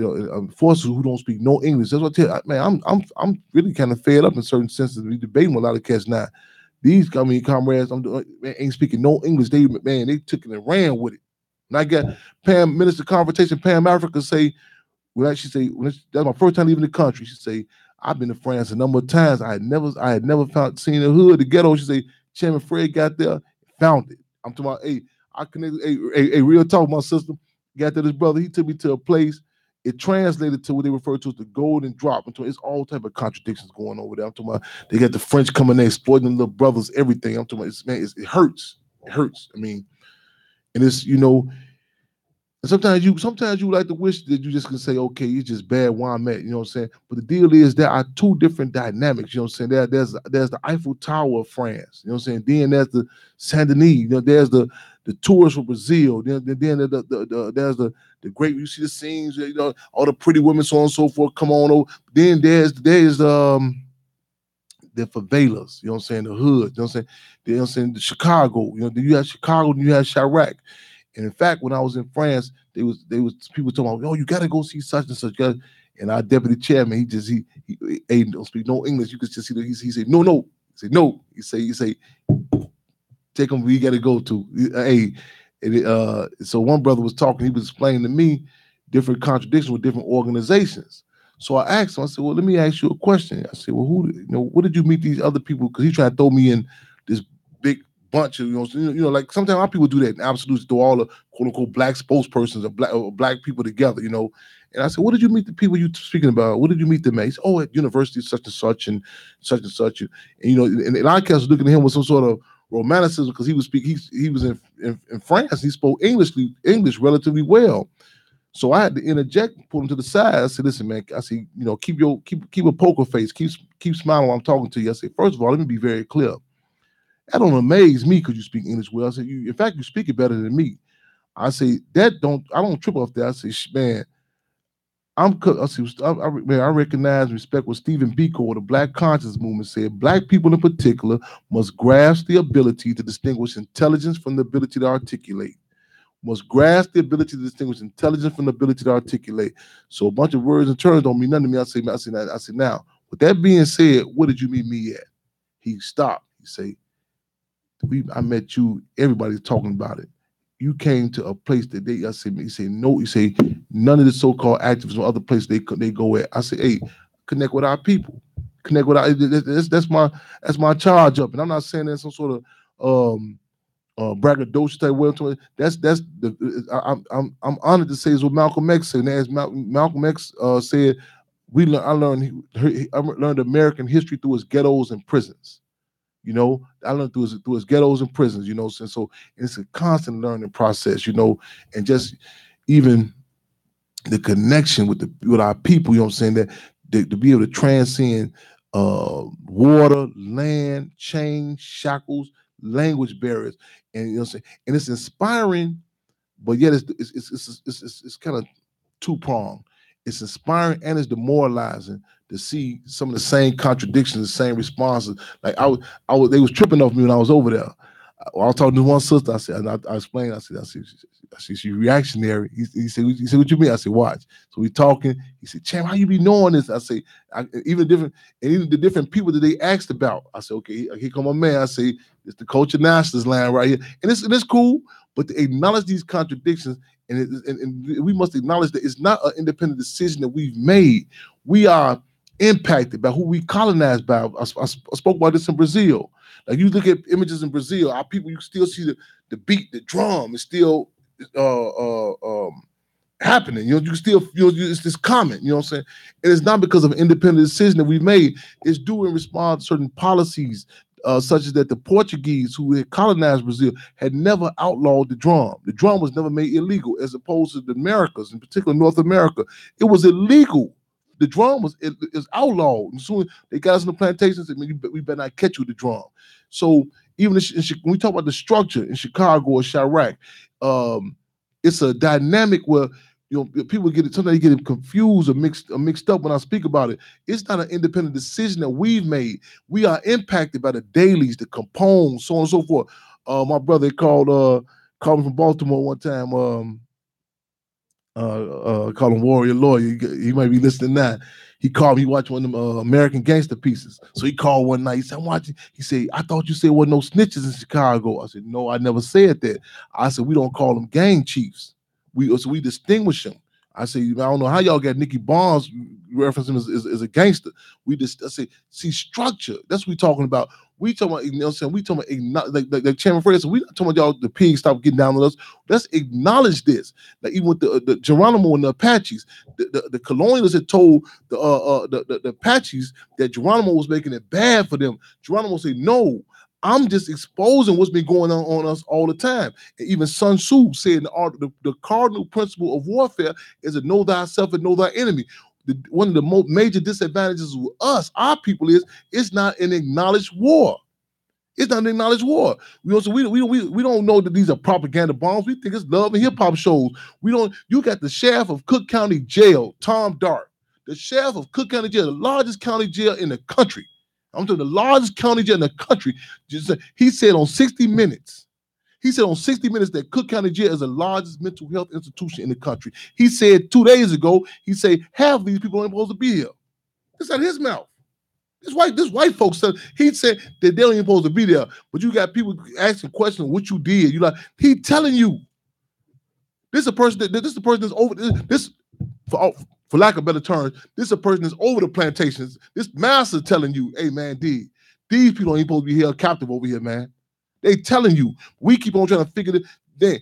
forces who don't speak no English. That's what I tell you, man. I'm really kind of fed up in certain senses. We debating with a lot of cats now. These comrades, ain't speaking no English. They took it and ran with it. And I got Pam Minister Conversation, Pam Africa say, that's my first time leaving the country. She say, I've been to France a number of times. I had never seen the hood, the ghetto. She say, Chairman Fred got there, found it. I'm talking about, I connected, real talk, my sister. Got there, this brother, he took me to a place. It translated to what they refer to as the golden drop. It's all type of contradictions going over there. I'm talking about they got the French coming there, exploiting the little brothers, everything. I'm talking about, it hurts. It hurts. And it's, and sometimes you like to wish that you just can say, okay, it's just bad where I'm at, you know what I'm saying? But the deal is there are two different dynamics, you know what I'm saying? There's the Eiffel Tower of France, you know what I'm saying? Then there's the Saint Denis, there's the tours for Brazil, then there's the great, you see the scenes, all the pretty women, so on and so forth, come on over. Then there's the favelas, you know what I'm saying, the hood, you know what I'm saying, the Chicago, you have Chicago, and you have Chirac. And in fact, when I was in France, they was people talking about, you gotta go see such and such. And our deputy chairman, he don't speak no English. You could just see that he said, no. He said, no. He say, take them where you gotta go to. So one brother was talking, he was explaining to me different contradictions with different organizations. So I asked him, I said, well, let me ask you a question. I said, well, what did you meet these other people? Because he tried to throw me in this big bunch of, like sometimes our people do that in absolutes, throw all the quote unquote black spokespersons or black people together, And I said, what did you meet the people you speaking about? What did you meet them at? He said, at university such and such and such and such. And and our cats was looking at him with some sort of romanticism because he was in France. He spoke English relatively well. So I had to interject, pull him to the side. I said, listen, man, I said, keep a poker face, keep smiling while I'm talking to you. I said, first of all, let me be very clear. That don't amaze me because you speak English well. I said, in fact, you speak it better than me. I say, I don't trip off that. I say, man, I recognize and respect what Stephen Biko of the Black Conscience Movement said. Black people in particular must grasp the ability to distinguish intelligence from the ability to articulate. Must grasp the ability to distinguish intelligence from the ability to articulate. So a bunch of words and terms don't mean nothing to me. I say, now, with that being said, what did you meet me at? He stopped. He say, I met you, everybody's talking about it. You came to a place that he say, no, he say, none of the so-called activists or other places they go at. I say, hey, connect with our people. Connect with that's my charge up. And I'm not saying that some sort of braggadocious type way to it. I'm honored to say is what Malcolm X said. And as Malcolm X said, I learned American history through his ghettos and prisons. I learned through his ghettos and prisons, so it's a constant learning process, and just even the connection with our people, you know what I'm saying, that to be able to transcend water, land, chains, shackles, language barriers, and and it's inspiring, but yet it's kind of two-pronged. It's inspiring and it's demoralizing to see some of the same contradictions, the same responses. Like they was tripping off me when I was over there. I was talking to one sister. I said, and I explained. I said, I said, "She's reactionary." He said, "What you mean?" I said, "Watch." So we talking. He said, "Champ, how you be knowing this?" I say, even the different people that they asked about. I said, "Okay, here come my man." I say, "It's the culture nationalist line right here," and it's cool. But to acknowledge these contradictions, and we must acknowledge that it's not an independent decision that we've made. We are impacted by who we colonized by. I spoke about this in Brazil. Like you look at images in Brazil, our people, you still see the beat, the drum is still happening. You know, you still it's this common. You know what I'm saying? And it's not because of an independent decision that we've made. It's due in response to certain policies, such as that the Portuguese who had colonized Brazil had never outlawed the drum. The drum was never made illegal, as opposed to the Americas, in particular North America. It was illegal. The drum was outlawed. And soon they got us in the plantations. I mean, we better not catch you with the drum. So even when we talk about the structure in Chicago or Chirac, it's a dynamic where people sometimes get it confused or mixed up when I speak about it. It's not an independent decision that we've made. We are impacted by the dailies, the Capones, so on and so forth. My brother called me from Baltimore one time. Call him Warrior Lawyer. He might be listening now. He called me. He watched one of them American Gangster pieces. So he called one night. He said, "I'm watching." He said, "I thought you said there wasn't no snitches in Chicago." I said, "No, I never said that." I said, "We don't call them gang chiefs. We distinguish them." I say, "I don't know how y'all got Nicky Barnes reference him as a gangster." I say, see, structure. That's what we talking about. We talking about, you know what I'm saying? We talking about, like Chairman Fred said, we not talking about y'all, the pigs stop getting down on us. Let's acknowledge this. Like even with the Geronimo and the Apaches, the colonialists had told the Apaches that Geronimo was making it bad for them. Geronimo said, "No, I'm just exposing what's been going on us all the time." And even Sun Tzu said in the art, the cardinal principle of warfare is to know thyself and know thy enemy. One of the major disadvantages with us, our people, is it's not an acknowledged war. It's not an acknowledged war. We don't know that these are propaganda bombs. We think it's love and hip hop shows. We don't. You got the sheriff of Cook County Jail, Tom Dart, the sheriff of Cook County Jail, the largest county jail in the country. I'm talking the largest county jail in the country. He said on 60 Minutes. He said on 60 Minutes that Cook County Jail is the largest mental health institution in the country. He said 2 days ago, he said half of these people ain't supposed to be here. It's out of his mouth. This white folks said, he said that they don't even supposed to be there. But you got people asking questions what you did. You like, he telling you. This is a person that's over this for lack of better terms, this is a person that's over the plantations. This master telling you, "Hey man, these people ain't supposed to be held captive over here, man." They telling you. We keep on trying to figure it. The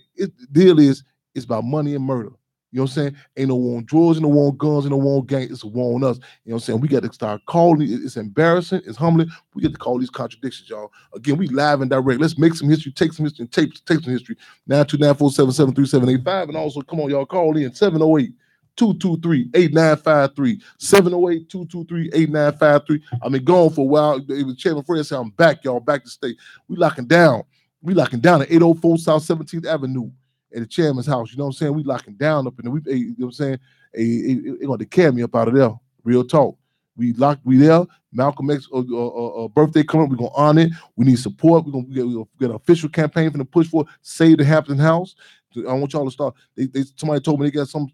deal is it's about money and murder. You know what I'm saying? Ain't no war on drugs, and no war on guns, and no war on gangs. It's a war on us. You know what I'm saying? We got to start calling. It's embarrassing. It's humbling. We get to call these contradictions, y'all. Again, we live and direct. Let's make some history, take some history, and take some history. 929-477-3785. And also, come on, y'all, call in 708-223-8953. 708-223-8953. I've been gone for a while. Chairman Fred said, "I'm back, y'all, back to state." We locking down. We locking down at 804 South 17th Avenue at the chairman's house. You know what I'm saying? We locking down up in there. You know what I'm saying? They're going to carry me up out of there. Real talk. We there. Malcolm X birthday coming up. We're going to honor it. We need support. We're going to get an official campaign for the push for Save the Hampton House. I want y'all to start. Somebody told me they got some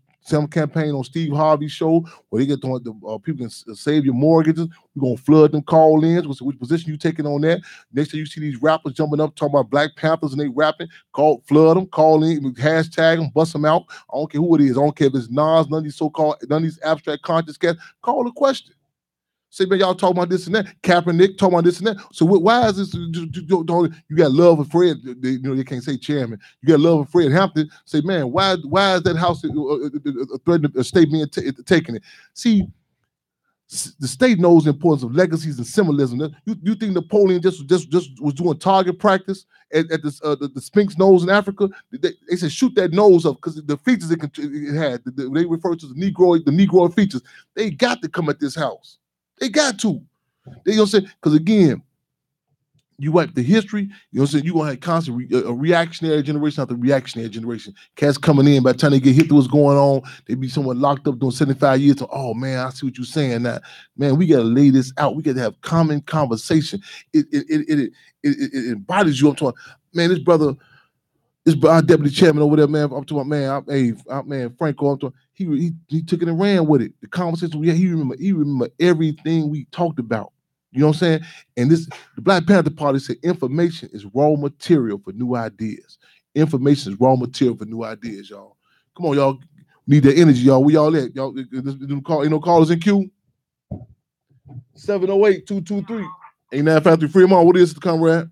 campaign on Steve Harvey's show where they get the people can save your mortgages. We're going to flood them call-ins. Which position you taking on that? Next time you see these rappers jumping up talking about Black Panthers and they rapping, flood them, call in, hashtag them, bust them out. I don't care who it is. I don't care if it's Nas, none of these abstract conscious cats. Call the question. Say, man, y'all talking about this and that. Kaepernick talking about this and that. So why is this? You got love of Fred. They can't say chairman. You got love of Fred Hampton. Say, man, why is that house threatening a state being taking it? See, the state knows the importance of legacies and symbolism. You think Napoleon just was doing target practice at the Sphinx nose in Africa? They said shoot that nose up because the features it had. They refer to the Negro features. They got to come at this house. They got to. They gonna say, because again, you wipe the history, you know what I'm saying? You're gonna have constant a reactionary generation after reactionary generation. Cats coming in, by the time they get hit to what's going on, they be someone locked up doing 75 years. Oh man, I see what you're saying now. Man, we gotta lay this out. We gotta have common conversation. It embodies you. I'm talking, man, this brother our deputy chairman over there, man. I'm talking about, man, Franco. He took it and ran with it. The conversation we had, he remember everything we talked about. You know what I'm saying? And the Black Panther Party said information is raw material for new ideas. Information is raw material for new ideas, y'all. Come on, y'all. Need that energy, y'all. We all at? Y'all, ain't no callers in queue? 708-223. 8953 Fremont. What is the comrade?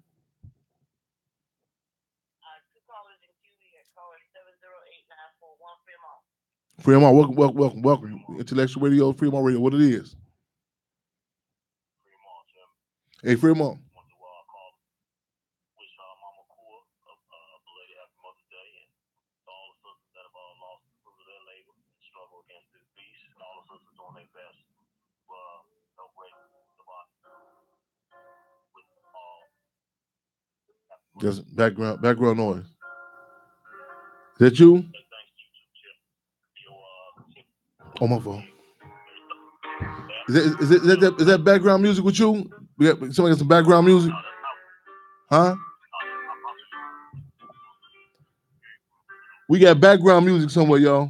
Fremont, welcome. Intellectual Radio, Fremont Radio. What it is? Hey, Fremont. Just background noise. Is that you? Oh, my phone. Is that background music with you? Somebody got some background music? Huh? We got background music somewhere, y'all.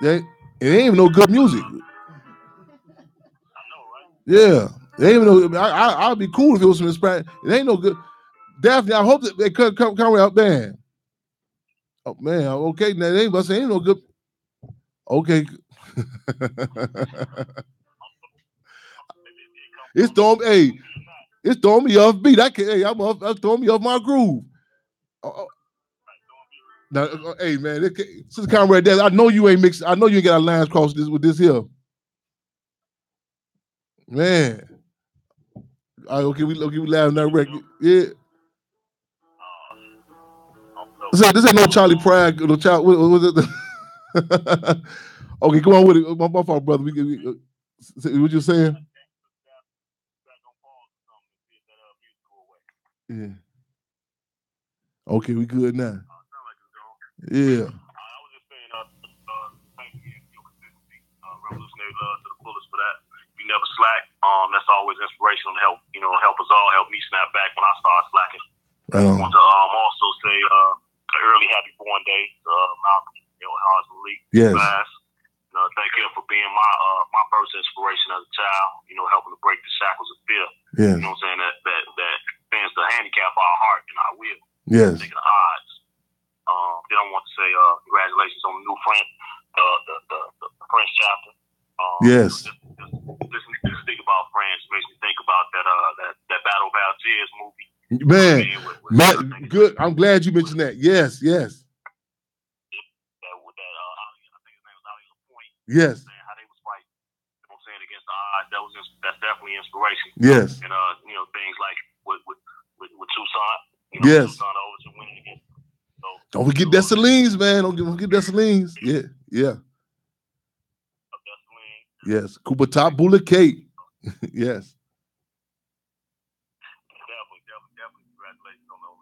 It ain't even no good music. Yeah. It ain't even no. I'd be cool if it was some inspiration. It ain't no good. Daphne, I hope that they come out there. Oh man, okay. Now they ain't no good. Okay. It's throwing me off beat. I'm throwing me off my groove. Now, hey man, Sister Comrade, I know you ain't mixed. I know you ain't got our lines crossed with this here. Man. Okay, we laughing that record. Yeah. This ain't no Charlie Pride. No child. What was it? Okay, come on with it. My fault, brother. What you saying? Yeah. Okay, we good now. Yeah. I was just saying, thank you for your consistency, revolutionary love to the fullest for that. You never slack. That's always inspirational to help us all, help me snap back when I start slacking. I want to also say an early happy born day to Malcolm Harris Malik. Yes. Thank him for being my first inspiration as a child. Helping to break the shackles of fear. Yes. You know what I'm saying? That stands to handicap our heart and our will. Yes. Taking the odds. Then I want to say congratulations on the new friend, the French chapter. Yes. Just think about France makes me think about that Battle of Algiers movie. Man, good. I'm glad you mentioned that. Yes. I think his name was Ali Lapointe. Yes. How they was fighting. You know what I'm saying, against the odds. That's definitely inspiration. Yes. And things like with Toussaint. Yes. Toussaint Overton winning again. So, don't forget Dessalines, man. Don't forget Dessalines. Yeah. Yes. Cooper Top Bula Cake. Yes. Definitely congratulations on those.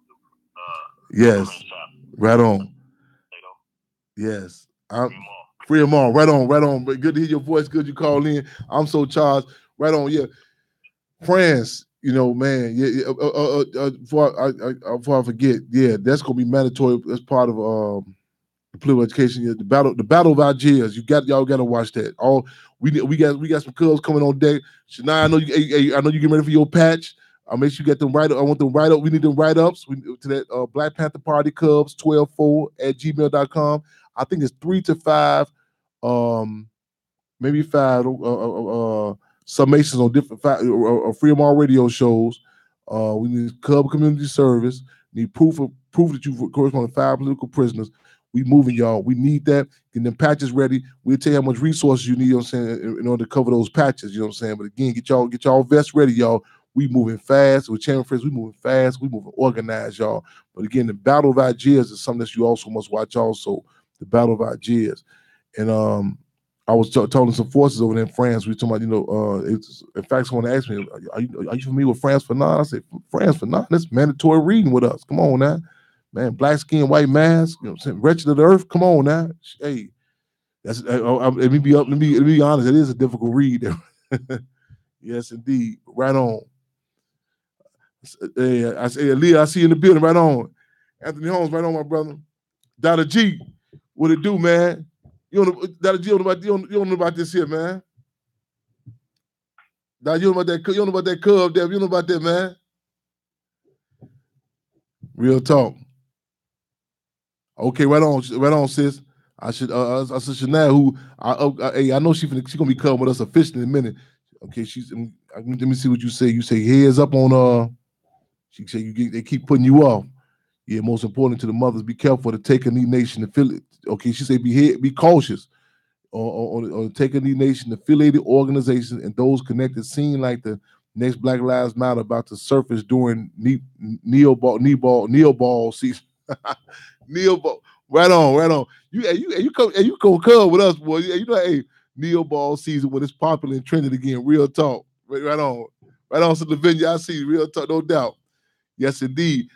Yes. Right on. Yes. Free them all. Right on. But good to hear your voice. Good you call in. I'm so charged. Right on. Yeah. France, man. Yeah. Before I forget, yeah, that's gonna be mandatory as part of the political education. Yeah, the battle of Algiers. Y'all gotta watch that. We got some cubs coming on deck. Shania, I know you. I know you getting ready for your patch. I'll make sure you get them right up. I want them right up. We need them write ups to that Black Panther Party Cubs 124@gmail.com. I think it's 3 to 5, maybe 5 summations on different Freedom All Radio shows. We need Cub community service. Need proof that you correspond to 5 political prisoners. We moving, y'all. We need that. Get them patches ready. We'll tell you how much resources you need, you know what I'm saying, in order to cover those patches, you know what I'm saying? But again, get y'all vests ready, y'all. We moving fast. With Chairman Friends, we moving fast. We moving organized, y'all. But again, the Battle of Algiers is something that you also must watch also. The Battle of Algiers. And I was telling some forces over there in France. We talking about, in fact, someone asked me, are you familiar with France Fanon? I said, France Fanon, that's mandatory reading with us. Come on now. Man, black skin, white mask, you know what I'm saying? Wretched of the earth. Come on now. Hey, that's let me be honest, it is a difficult read. Yes, indeed. Right on. Hey, I say, Leah, I see you in the building. Right on. Anthony Holmes, right on, my brother. Dr. G, what it do, man? You don't know, Dr. G, you don't know about this here, man. Dr. You don't know about that. You don't know about that curve there. You don't know about that, man. Real talk. Okay, right on, sis. I said Shania, who I know she gonna be coming with us officially in a minute. Okay, let me see what you say. You say heads up on She said they keep putting you off. Yeah, most important to the mothers, be careful to take a knee nation affiliate. Okay, she said be cautious on take a knee nation affiliated organizations and those connected seem like the next Black Lives Matter about to surface during neo ball season. Neo ball, right on. You come with us, boy. Yeah, you know, hey, neo ball season when it's popular and trending again. Real talk, right on. So the venue, I see real talk, no doubt. Yes, indeed.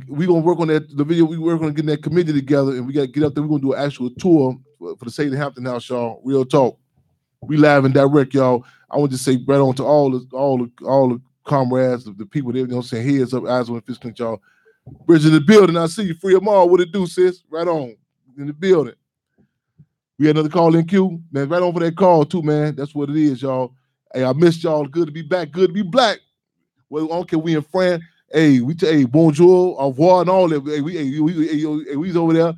We gonna work on that. The video we work on getting that committee together, and we gotta get up there. We're gonna do an actual tour for the St. Hampton House, y'all. Real talk. We live and direct, y'all. I want to say right on to all the comrades, the people there. You know what I'm saying? Heads up, eyes on the fist clench, y'all. Bridge in the building. I see you. Free them all. What it do, sis? Right on in the building. We had another call in queue, man. Right on for that call too, man. That's what it is, y'all. Hey, I missed y'all. Good to be back. Good to be black. Well, I don't care. We in France. Hey, bonjour, au revoir, and all that. Hey, we over there.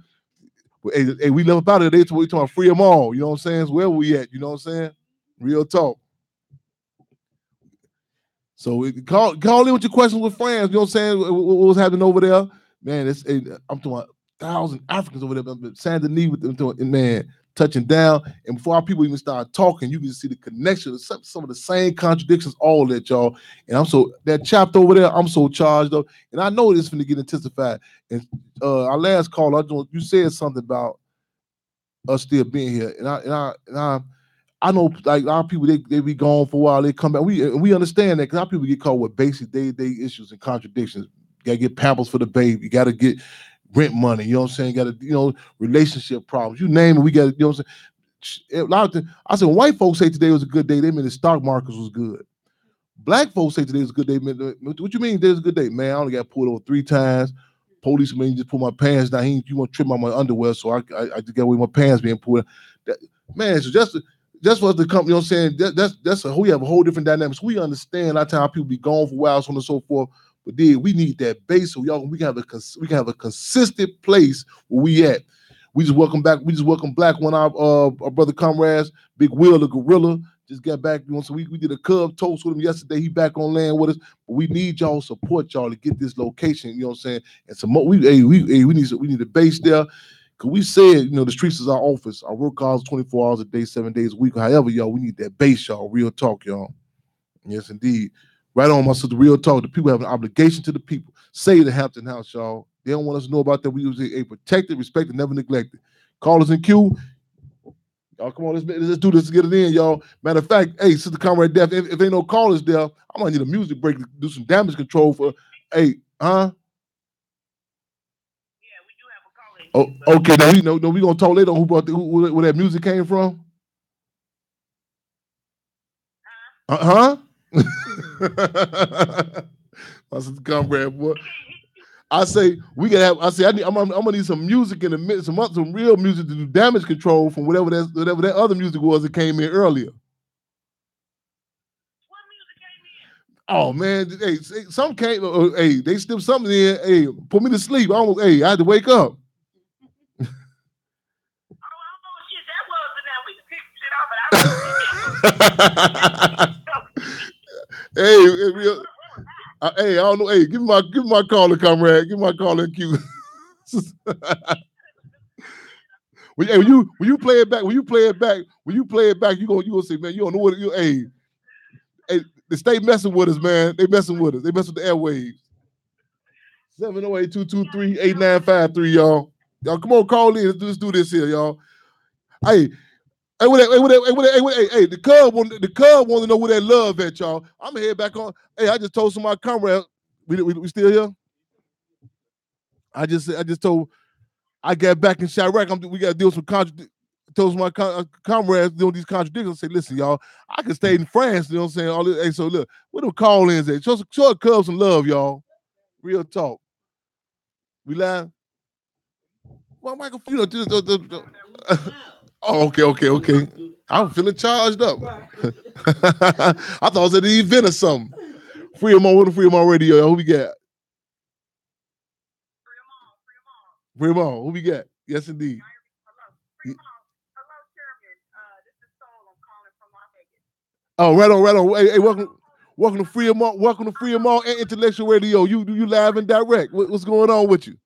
Hey, we love about it. We talking about free them all. You know what I'm saying? So where we at? You know what I'm saying? Real talk. So call in with your questions with friends. You know what I'm saying? What was happening over there? Man, I'm talking about 1,000 Africans over there. Saying the knee with them, man, touching down. And before our people even start talking, you can see the connection, some of the same contradictions, all that, y'all. And that chapter over there, I'm so charged up. And I know this is going to get intensified. And our last call, you said something about us still being here. And I know, like, our people, they be gone for a while, they come back. We understand that because our people get caught with basic day-to-day issues and contradictions. You gotta get pampers for the baby, you gotta get rent money, you know what I'm saying? You gotta, relationship problems. You name it, we gotta, you know what I'm saying? A lot of things. I said, when white folks say today was a good day, they mean the stock markets was good. Black folks say today was a good day. What you mean today's a good day? Man, I only got pulled over 3 times. Policeman just pull my pants down. You want to trim on my underwear, so I just got away with my pants being pulled. Man, so just for us to come, you know what I'm saying? That's we have a whole different dynamics. We understand a lot of time people be gone for a while, so on and so forth. But we need that base so we can have a consistent place where we at. We just welcome back one of our brother comrades, Big Will the Gorilla, just got back. So we did a Cub toast with him yesterday. He back on land with us. But we need y'all support, y'all, to get this location. You know what I'm saying? And some more. We need a base there. Cause we said, the streets is our office. Our work hours 24 hours a day, 7 days a week. However, y'all, we need that base, y'all. Real talk, y'all. Yes, indeed. Right on, my sister. Real talk. The people have an obligation to the people. Say the Hampton House, y'all. They don't want us to know about that. We use a protected, respected, never neglected. Call us in queue. Y'all, come on, let's do this to get it in, y'all. Matter of fact, hey, Sister Comrade Def, if ain't no callers there, I might need a music break to do some damage control for. Hey, huh? Oh, okay. Now we gonna talk later on where that music came from. Huh? I said, comrade, boy. I say we can have. I say I'm gonna need some music in the minute, some real music to do damage control from whatever that other music was that came in earlier. What music came in? Oh man, hey, some came. Hey, they slipped something in. Hey, put me to sleep. I had to wake up. Hey, I don't know. Hey, give me my caller, comrade. Give me my caller cue. When you play it back, you gonna say, man, you don't know what you. Hey, they stay messing with us, man. They messing with us. They messing with the airwaves. 708-223-8953, y'all. Y'all, come on, call in. Let's do this here, y'all. Hey, the Cub want to know where that love at, y'all. I'm gonna head back on. Hey, I just told some of my comrades. We still here? I just told. I got back in Chirac. We got to deal with some told my comrades doing these contradictions. I say, listen, y'all, I can stay in France. You know what I'm saying? All this, hey, so look, what them call-ins at? Show the Cubs some love, y'all. Real talk. We live. Well, Michael, you know, oh, okay. I'm feeling charged up. I thought it was at the event or something. Free 'em on radio. Who we got? Free 'em on. Who we got? Yes, indeed. Oh, right on. Hey, welcome to Free 'em on. Welcome to Free 'em on and Intellectual Radio. You live and direct. What's going on with you?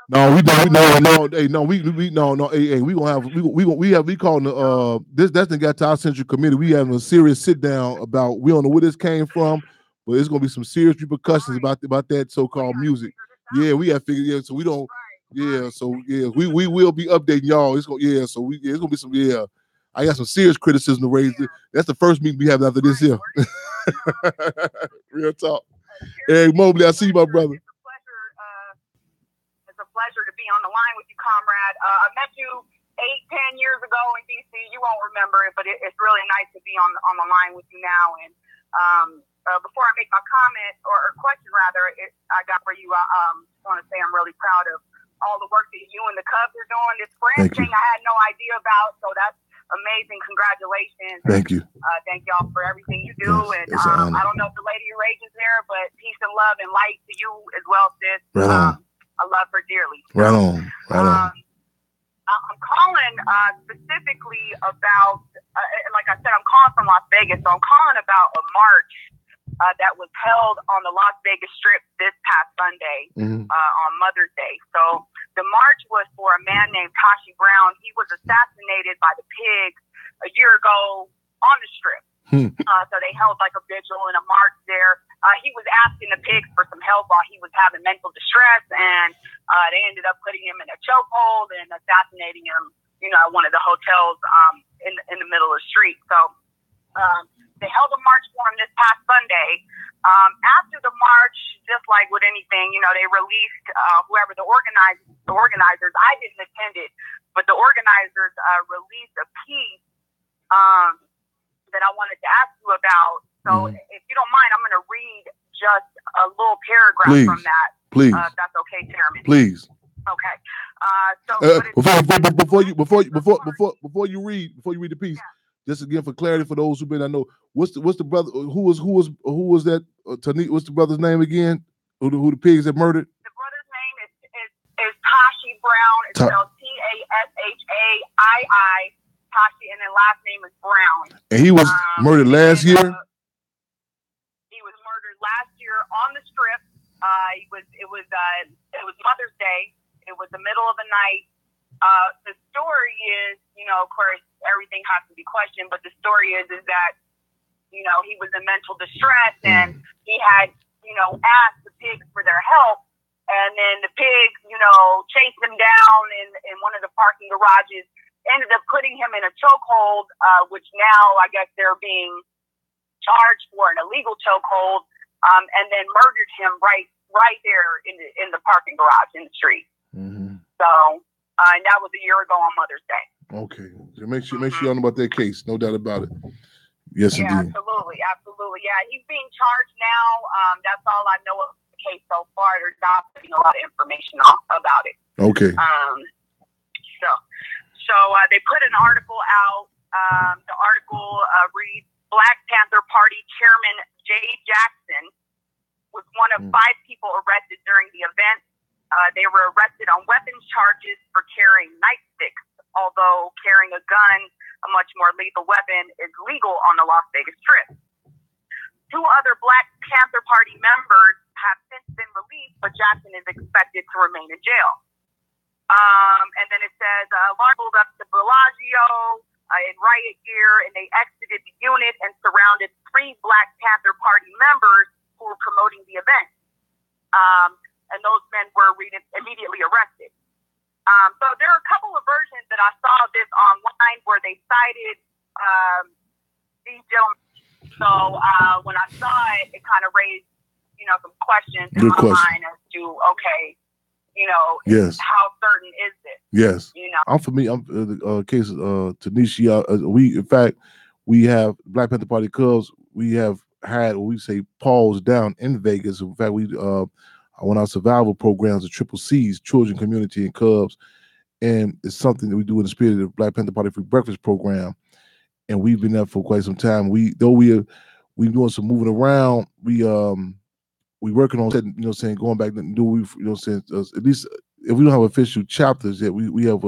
No, we don't. Hey, no, we no. Hey, we gonna have we calling the that's the got to our central committee. We having a serious sit down about. We don't know where this came from, but it's gonna be some serious repercussions about that so-called music. Yeah, we have figured. Yeah, so we don't. Yeah, so yeah, we will be updating y'all. It's gonna so it's gonna be some I got some serious criticism to raise. That's the first meeting we have after this here. Real talk. Hey, Mobley, I see you, my brother. Pleasure to be on the line with you, comrade. I met you 8-10 years ago in DC. You won't remember it, but it's really nice to be on the line with you now. And before I make my comment or question, rather, I got for you. I want to say I'm really proud of all the work that you and the Cubs are doing. This France thing I had no idea about, so that's amazing. Congratulations. Thank you. Thank y'all for everything you do. Yes, and I don't know if the Lady of Rage is there, but peace and love and light to you as well, sis. Right on. I love her dearly. Right on. I'm calling specifically about, like I said, I'm calling from Las Vegas, so I'm calling about a march that was held on the Las Vegas Strip this past Sunday on Mother's Day. So the march was for a man named Tashi Brown. He was assassinated by the pigs a year ago on the Strip. So they held like a vigil and a march there. He was asking the pigs for some help while he was having mental distress, and they ended up putting him in a chokehold and assassinating him, at one of the hotels in the middle of the street. So they held a march for him this past Sunday. After the march, just like with anything, they released whoever the organizers. I didn't attend it, but the organizers released a piece that I wanted to ask you about. So if you don't mind, I'm going to read just a little paragraph from that. Please. If that's okay, Chairman. Please. Okay. Before you read the piece, just again for clarity for those who may not know, what's the brother who was that? Tanique, what's the brother's name again? Who the pigs that murdered? The brother's name is Tashi Brown. It's spelled Tashi, Tashi, and then last name is Brown. And he was murdered last year. He was murdered last year on the Strip. It was Mother's Day. It was the middle of the night. The story is, of course, everything has to be questioned, but the story is that, he was in mental distress and he had, asked the pigs for their help. And then the pigs, chased him down in one of the parking garages, ended up putting him in a chokehold, which now I guess they're being charged for an illegal chokehold, and then murdered him right there in the parking garage in the street. So, and that was a year ago on Mother's Day. Okay, so make sure you know about that case. No doubt about it. Yes, indeed. Absolutely. Yeah, he's being charged now. That's all I know of the case so far. They're not putting a lot of information about it. Okay. So they put an article out. The article reads, Black Panther Party Chairman Jay Jackson was one of 5 people arrested during the event. They were arrested on weapons charges for carrying nightsticks, although carrying a gun, a much more lethal weapon, is legal on the Las Vegas Strip. 2 other Black Panther Party members have since been released, but Jackson is expected to remain in jail. And then it says, Large pulled up to Bellagio in riot gear, and they exited the unit and surrounded 3 Black Panther Party members who were promoting the event. And those men were immediately arrested. So there are a couple of versions that I saw this online where they cited these gentlemen. So when I saw it, it kind of raised, some questions in my mind as to, okay, Yes. How certain is it? Yes. I'm familiar. I'm the case Tanisha. We have Black Panther Party Cubs. We have had what we say paws down in Vegas. In fact, we on our survival programs, the Triple C's, Children, Community, and Cubs, and it's something that we do in the spirit of the Black Panther Party Free Breakfast program. And we've been there for quite some time. We doing some moving around. We working on setting, saying going back and do we, saying at least if we don't have official chapters yet, we have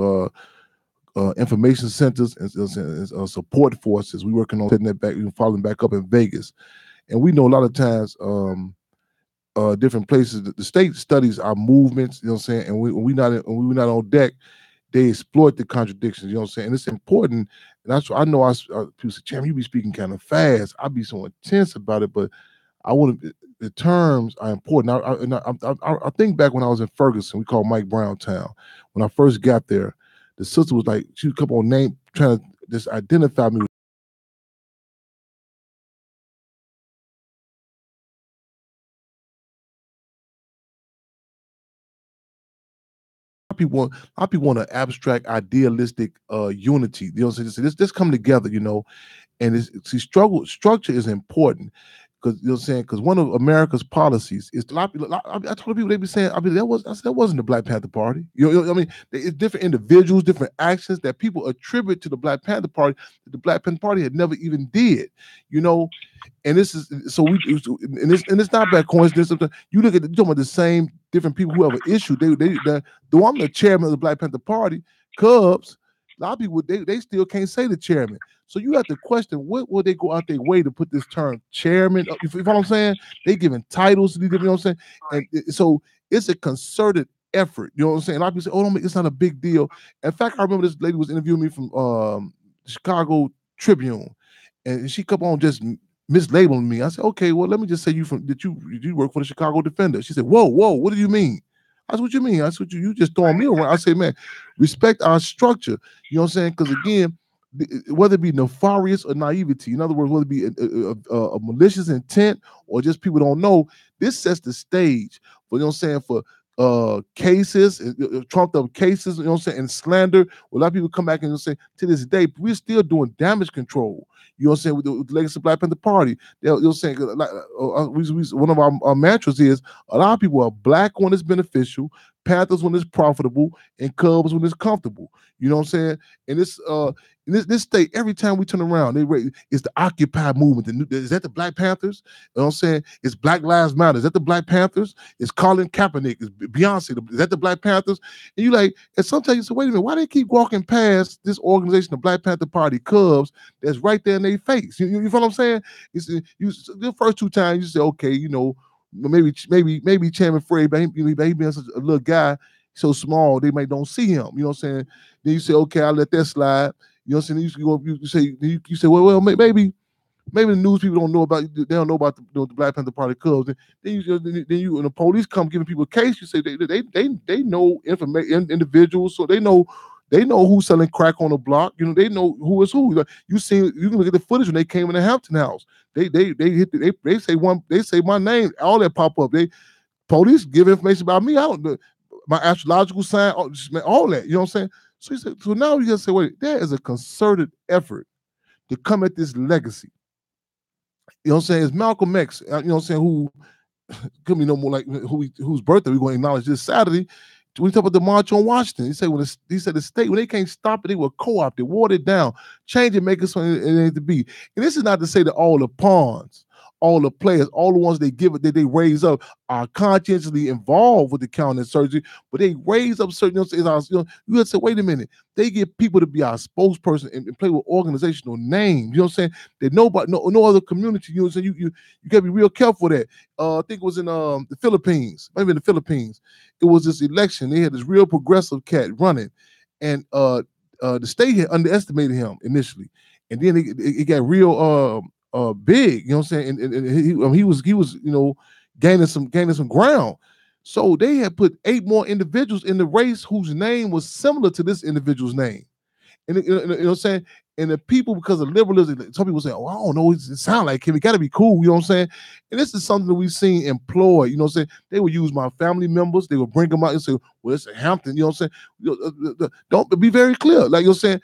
information centers and support forces. We working on setting that back, following back up in Vegas, and we know a lot of times different places. The state studies our movements, and when we're not on deck, they exploit the contradictions, and it's important. And that's why I know people say, Chairman, you be speaking kind of fast. I be so intense about it, but I want to. The terms are important. I think back when I was in Ferguson, we called Mike Brown Town. When I first got there, the sister was like, she would come on name trying to just identify me. A lot of people want an abstract, idealistic unity. This come together, and structure is important. Because one of America's policies is a lot of people. I told people, they be saying, that wasn't the Black Panther Party. It's different individuals, different actions that people attribute to the Black Panther Party that the Black Panther Party had never even did. And this is and it's not by coincidence. You look at you're talking about the same different people who have an issue. Though I'm the chairman of the Black Panther Party, Cubs, a lot of people they still can't say the chairman. So you have to question, what will they go out their way to put this term chairman? You know what I'm saying? They giving titles to these different, you know what I'm saying? And so it's a concerted effort. You know what I'm saying? A lot of people say, oh, it's not a big deal. In fact, I remember this lady was interviewing me from Chicago Tribune, and she kept on just mislabeling me. I said, okay, well, let me just say you work for the Chicago Defender. She said, whoa, what do you mean? I said, what you mean? I said, you just throwing me around. I say, man, respect our structure. You know what I'm saying? Because again, whether it be nefarious or naivety, in other words, whether it be a malicious intent or just people don't know, this sets the stage for, you know what I'm saying, for cases, trumped up cases, you know what I'm saying, and slander. A lot of people come back and say, to this day, we're still doing damage control. You know what I'm saying, with the legacy of Black Panther Party. They're saying, like, one of our mantras is, a lot of people are black when it's beneficial, Panthers when it's profitable, and Cubs when it's comfortable. You know what I'm saying? And this state, every time we turn around, it's the Occupy movement. Is that the Black Panthers? You know what I'm saying? It's Black Lives Matter. Is that the Black Panthers? It's Colin Kaepernick. It's Beyonce. Is that the Black Panthers? And you like, and sometimes you say, wait a minute, why they keep walking past this organization, the Black Panther Party Cubs, that's right there in their face? You feel what I'm saying? The first two times you say, okay, maybe Chairman Fred, but he being such a little guy, so small, they might don't see him. You know what I'm saying? Then you say, okay, I'll let that slide. You know what I'm saying? You say, well, maybe the news people don't know about. They don't know about the Black Panther Party Cubs. Then you and the police come giving people a case. You say they know information, individuals, so they know who's selling crack on the block. They know who is who. You can look at the footage when they came in the Hampton house. They say my name. All that pop up. Police give information about me. I don't know my astrological sign. All that. You know what I'm saying? So he said, so now we just say, wait, there is a concerted effort to come at this legacy. You know what I'm saying? It's Malcolm X, you know what I'm saying, who could be no more like whose birthday we're going to acknowledge this Saturday. When we talk about the March on Washington, he said the state, when they can't stop it, they will co-opt it, water it down, change it, make it something it needs to be. And this is not to say that all the pawns, all the players, all the ones they give it, that they raise up, are conscientiously involved with the counterinsurgency, but they raise up certain, you have to say, wait a minute, they get people to be our spokesperson and play with organizational names. You know what I'm saying? That no other community. You know what I'm saying? You gotta be real careful with that. I think it was in the Philippines, maybe in the Philippines. It was this election. They had this real progressive cat running, and the state had underestimated him initially, and then it got real big. You know what I'm saying? And he was gaining some ground. So they had put 8 more individuals in the race whose name was similar to this individual's name. And you know what I'm saying? And the people, because of liberalism, some people say, "Oh, I don't know, it sounds like him. It got to be cool." You know what I'm saying? And this is something that we've seen employed. You know what I'm saying? They would use my family members. They would bring them out and say, "Well, it's a Hampton." You know what I'm saying? Don't be very clear. Like you're saying,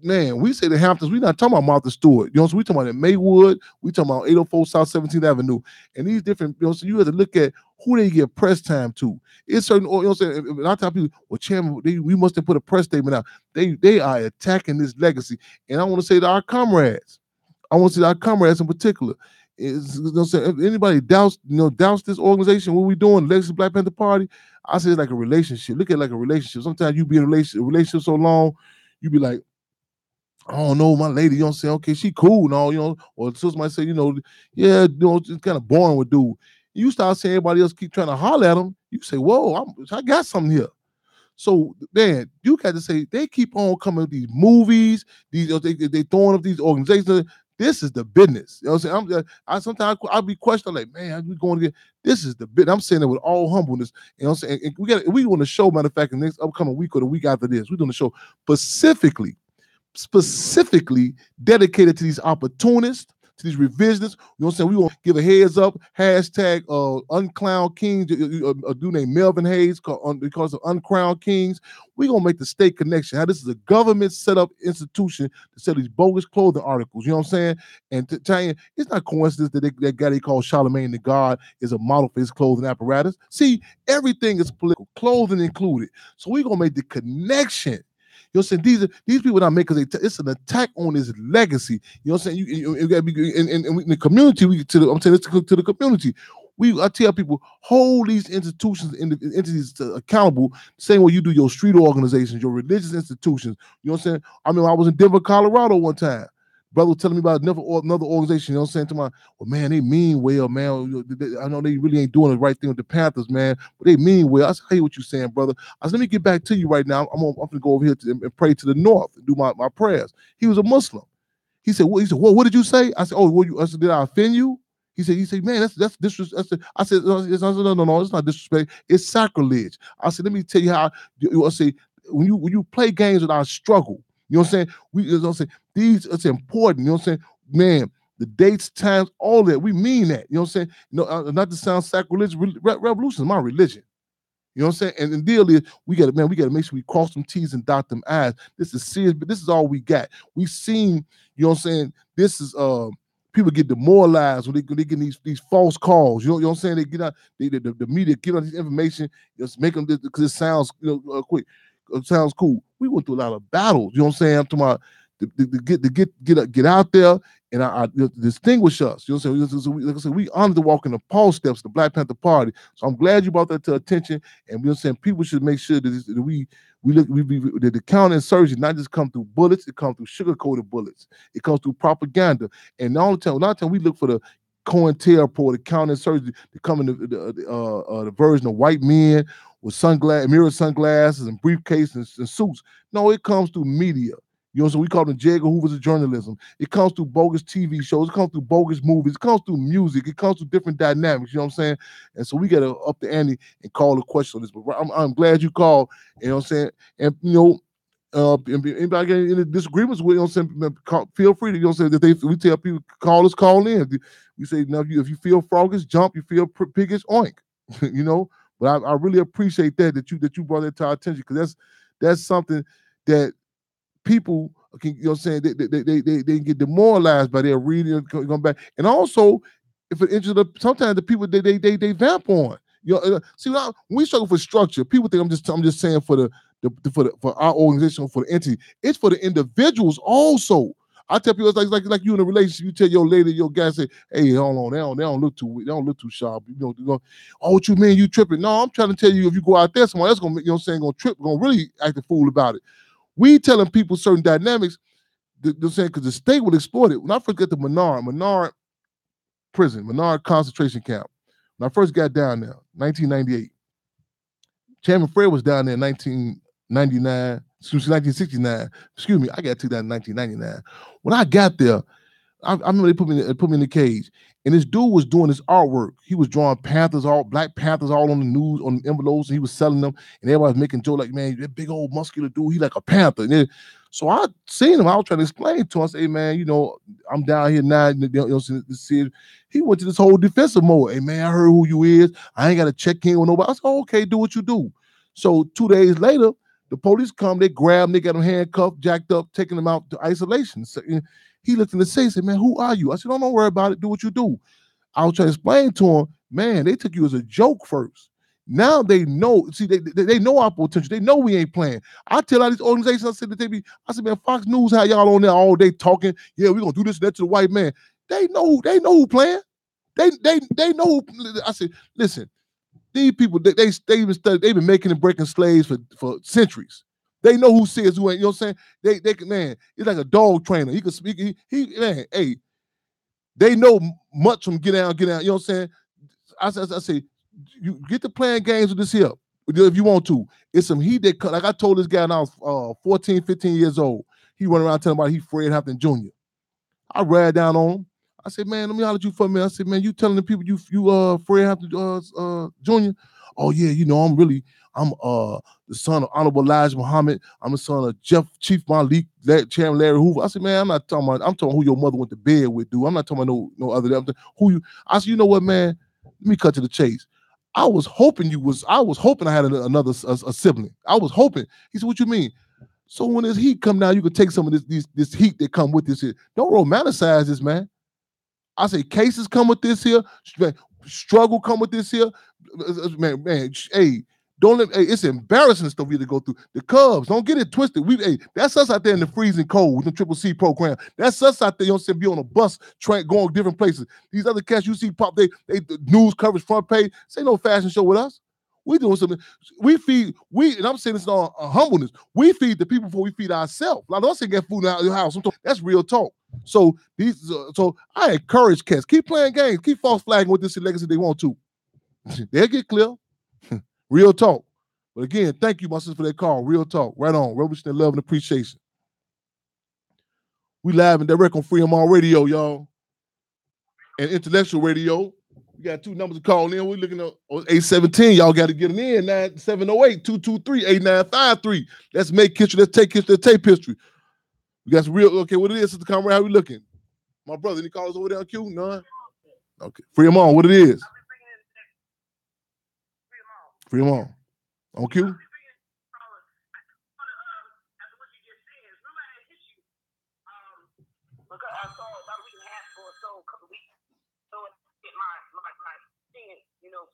man, we say the Hamptons, we're not talking about Martha Stewart. You know what I'm saying? We talking about in Maywood, we talking about 804 South 17th Avenue. And these different, you know, so you have to look at who they give press time to. It's certain, you know what I'm saying? And I tell people, well, Chairman, we must have put a press statement out. They are attacking this legacy. And I want to say to our comrades, in particular, is, you know what I'm saying, if anybody doubts this organization, what we doing, Legacy Black Panther Party, I say it's like a relationship. Look at it like a relationship. Sometimes you be in a relationship so long, you be like, I don't know, my lady, you know what I'm saying? Okay, she cool and all, you know, or sister might say, yeah, it's kind of boring with dude. You start seeing everybody else keep trying to holler at them, you say, whoa, I got something here. So, man, you got to say, they keep on coming with these movies, they throwing up these organizations. This is the business. You know what I'm saying? Sometimes I'll be questioning, like, man, we going to get, this is the business. I'm saying it with all humbleness. You know what I'm saying? And we want to show, matter of fact, the next upcoming week or the week after this, we're going to show specifically dedicated to these opportunists, to these revisionists. You know what I'm saying? We want to give a heads up, hashtag Unclown Kings, a dude named Melvin Hayes because of Uncrowned Kings. We're going to make the state connection. How this is a government set up institution to sell these bogus clothing articles. You know what I'm saying? And to tell you, it's not coincidence that that guy they call Charlemagne the God is a model for his clothing apparatus. See, everything is political, clothing included. So we're going to make the connection. You know what I'm saying? These people not make because it's an attack on his legacy. You know what I'm saying? You got to be in the community. I'm saying this to the community. I tell people, hold these institutions and entities accountable, same way you do your street organizations, your religious institutions. You know what I'm saying? I mean, I was in Denver, Colorado one time. Brother was telling me about another organization, you know what I'm saying? To my, well, man, they mean well, man. I know they really ain't doing the right thing with the Panthers, man, but they mean well. I said, I hear what you're saying, brother. I said, let me get back to you right now. I'm going to go over here and pray to the north and do my prayers. He was a Muslim. He said, what did you say? I said, I said, did I offend you? He said, man, that's disrespect. I said, no, it's not disrespect. It's sacrilege. I said, let me tell you how. I say, when you play games with our struggle, you know what I'm saying? You know what I'm saying? It's important. You know what I'm saying? Man, the dates, times, all that. We mean that. You know what I'm saying? Not to sound sacrilegious. Revolution is my religion. You know what I'm saying? And the deal is, we got to make sure we cross them T's and dot them I's. This is serious, but this is all we got. We seen, you know what I'm saying? This is people get demoralized when they get these false calls. You know what I'm saying? They get out, the media get on this information, just make them because it sounds quick. It sounds cool. We went through a lot of battles. You know what I'm saying? I'm talking about to get out there and I distinguish us. You know what I'm saying? So like I said, we honor to walk in the Paul steps, the Black Panther Party. So I'm glad you brought that to attention. And you know what I'm saying? People should make sure that the counterinsurgency not just come through bullets, it comes through sugar-coated bullets. It comes through propaganda. And all the time we look for the COINTELPRO, the counterinsurgency, to come in the version of white men with mirror sunglasses and briefcases and suits. No, it comes through media. You know, so we call them J. Edgar Hoover's of journalism. It comes through bogus TV shows. It comes through bogus movies. It comes through music. It comes through different dynamics. You know what I'm saying? And so we got to up the ante and call a question on this. But I'm glad you called. You know what I'm saying? And, anybody get any disagreements with, you know what I'm saying, feel free to, you know what I'm saying, we tell people, call in. We say, now, if you feel froggish, jump. You feel piggish, oink. You know? But I really appreciate that you brought that to our attention, because that's something that people can, you know what I'm saying, they get demoralized by their reading and going back. And also, if it interests sometimes the people they vamp on. You know, see, when we struggle for structure, people think I'm just saying for our organization, for the entity. It's for the individuals also. I tell people, it's like you in a relationship. You tell your lady, your guy, say, "Hey, hold on, they don't look too sharp." You know, oh, what you mean you tripping? No, I'm trying to tell you, if you go out there, someone else gonna, you know what I'm saying, gonna trip, gonna really act a fool about it. We telling people certain dynamics, they're saying, because the state will exploit it. When I first got to Menard prison, Menard concentration camp, when I first got down there, 1998, Chairman Fred was down there in 1969. Excuse me, I got to that in 1999. When I got there, I remember they put me in the cage, and this dude was doing this artwork. He was drawing Black Panthers all on the news, on envelopes, and he was selling them, and everybody was making jokes like, man, that big old muscular dude, he like a panther. So I seen him. I was trying to explain to him. I say, hey, man, I'm down here now. He went to this whole defensive mode. Hey, man, I heard who you is. I ain't got to check in with nobody. I said, okay, do what you do. So 2 days later, the police come. They grab him. They got him handcuffed, jacked up, taking him out to isolation. So, he looked in the safe and said, man, who are you? I said, don't worry about it. Do what you do. I was trying to explain to him, man, they took you as a joke first. Now they know. See, they know our potential. They know we ain't playing. I tell all these organizations, I said, man, Fox News had y'all on there all day talking. Yeah, we're gonna do this and that to the white man. They know who playing. They know who. I said, listen, these people they even studied. They've been making and breaking slaves for centuries. They know who says who ain't. You know what I'm saying? They can, man. It's like a dog trainer. He can speak. He man. Hey, they know much from get down. You know what I'm saying? I say, you get to playing games with this here if you want to. It's some heat that, like I told this guy when I was 14, 15 years old. He run around telling about he Fred Hampton Jr. I ran down on him. I said, man, let me holler at you for a minute. I said, man, you telling the people you Fred Hampton Jr. Oh yeah, I'm the son of Honorable Elijah Muhammad. I'm the son of Chief Malik, Chairman Larry Hoover. I said, man, I'm talking who your mother went to bed with, dude. I'm not talking about no other who you. I said, you know what, man? Let me cut to the chase. I was hoping I had another sibling. I was hoping. He said, what you mean? So when this heat come down, you could take some of this heat that come with this here. Don't romanticize this, man. I say cases come with this here, struggle come with this here. Man, hey, it's embarrassing stuff we have to go through. The Cubs, don't get it twisted. That's us out there in the freezing cold with the Triple C program. That's us out there, be on a bus, going different places. These other cats you see pop, they news coverage front page. This ain't no fashion show with us. We doing something. And I'm saying this on humbleness. We feed the people before we feed ourselves. Like, don't say get food out of your house. That's real talk. So I encourage cats. Keep playing games. Keep false flagging with this legacy they want to. They'll get clear. Real talk. But again, thank you, my sister, for that call. Real talk. Right on. Revolution and love and appreciation. We live and direct on Free Radio, y'all. And Intellectual Radio. We got 2 numbers to call in. We're looking at 817. Y'all got to get it in. 708-223-8953. Let's make history. Let's take history. Let's tape history. We got some real, okay, what it is, Sister Comrade, how we looking? My brother, any callers over there on Q? None? Okay. Free them on, what it is? Free them on. On Q?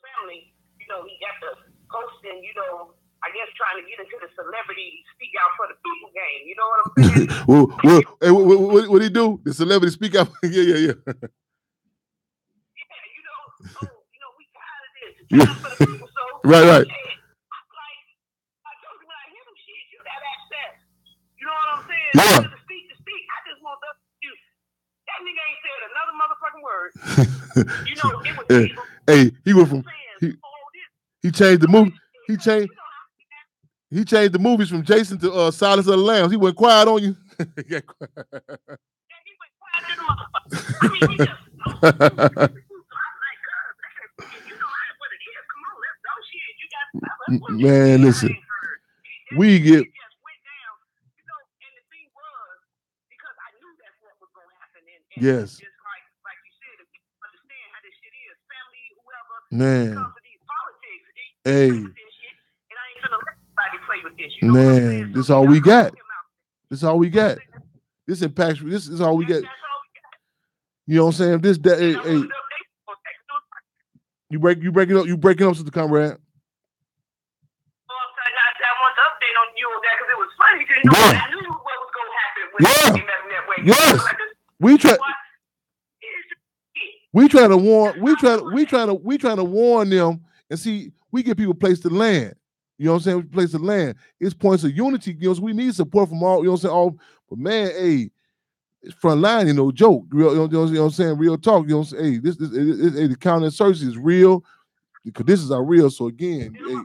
Family, he got the posting, I guess trying to get into the celebrity speak out for the people game. You know what I'm saying? Hey, what do he do? The celebrity speak out. Yeah. Yeah, we tired of this. It's time for the people. So right. I told you when I hear them shit, you have access. You know what I'm saying? Yeah. To speak. I just want to you. That nigga ain't said another motherfucking word. It was people. Hey, he went from he changed the movie. He changed the movies from Jason to Silence of the Lambs. He went quiet on you. He went quiet in the motherfucker. He just what it is. Come on, let's go. Shit, you got man. Listen, we get. And the thing was because I knew that's what was going to happen. And yes. Just like you said, if you understand how this shit is, family, whoever, man. comes to these politics, hey. And I ain't gonna let anybody play with this. You know man, this is all we got. This is all we got. This impacts. This is all we got. You know what I'm saying? Hey. You breaking up, Sister Comrade. I want to update on you on that because it was funny because I knew what was going to happen when they met that way. Yes. We trying to warn them and see we get people place to land. You know what I'm saying? Place to land. It's points of unity. We need support from all. You know what I'm saying? But man, hey, it's front line. Joke. Real. You know what I'm saying? Real talk. You know what I'm saying? Hey, the counterinsurgency is real. The conditions are real. So again, hey,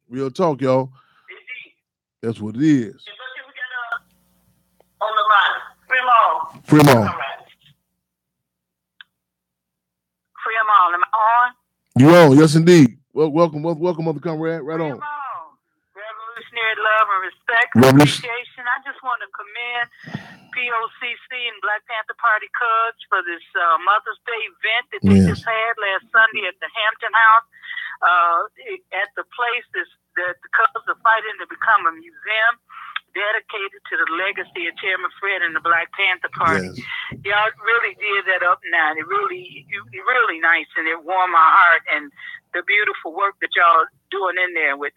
real talk, y'all. That's what it is. On the line. Free them on. Am I on? You on? Yes, indeed. Well, welcome, Mother Comrade. Right on. Revolutionary love and and respect and appreciation. I just want to commend POCC and Black Panther Party Cubs for this Mother's Day event that they just had last Sunday at the Hampton House. At the place that the Cubs are fighting to become a museum dedicated to the legacy of Chairman Fred and the Black Panther Party. Y'all really did that up now. It really nice, and it warmed my heart. And the beautiful work that y'all doing in there with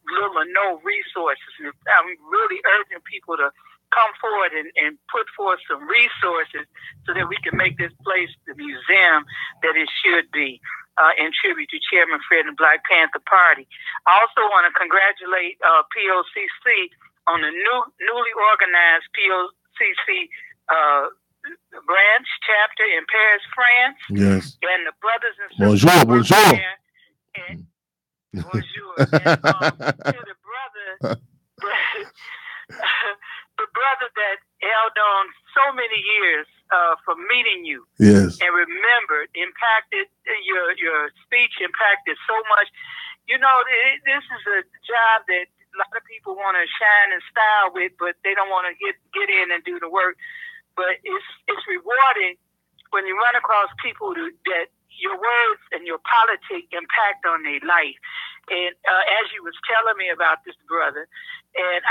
little or no resources. I'm really urging people to come forward and put forth some resources so that we can make this place the museum that it should be. In tribute to Chairman Fred and the Black Panther Party. I also want to congratulate POCC on the newly organized POCC branch chapter in Paris, France. Yes. And the brothers and sisters. Bonjour. And to the brother, the brother that held on so many years for meeting you. Yes. And remembered, impacted your speech impacted so much. You know, this is a job that a lot of people want to shine and style with, but they don't want to get in and do the work. But it's rewarding when you run across people that your words and your politics impact on their life. And as you was telling me about this brother, and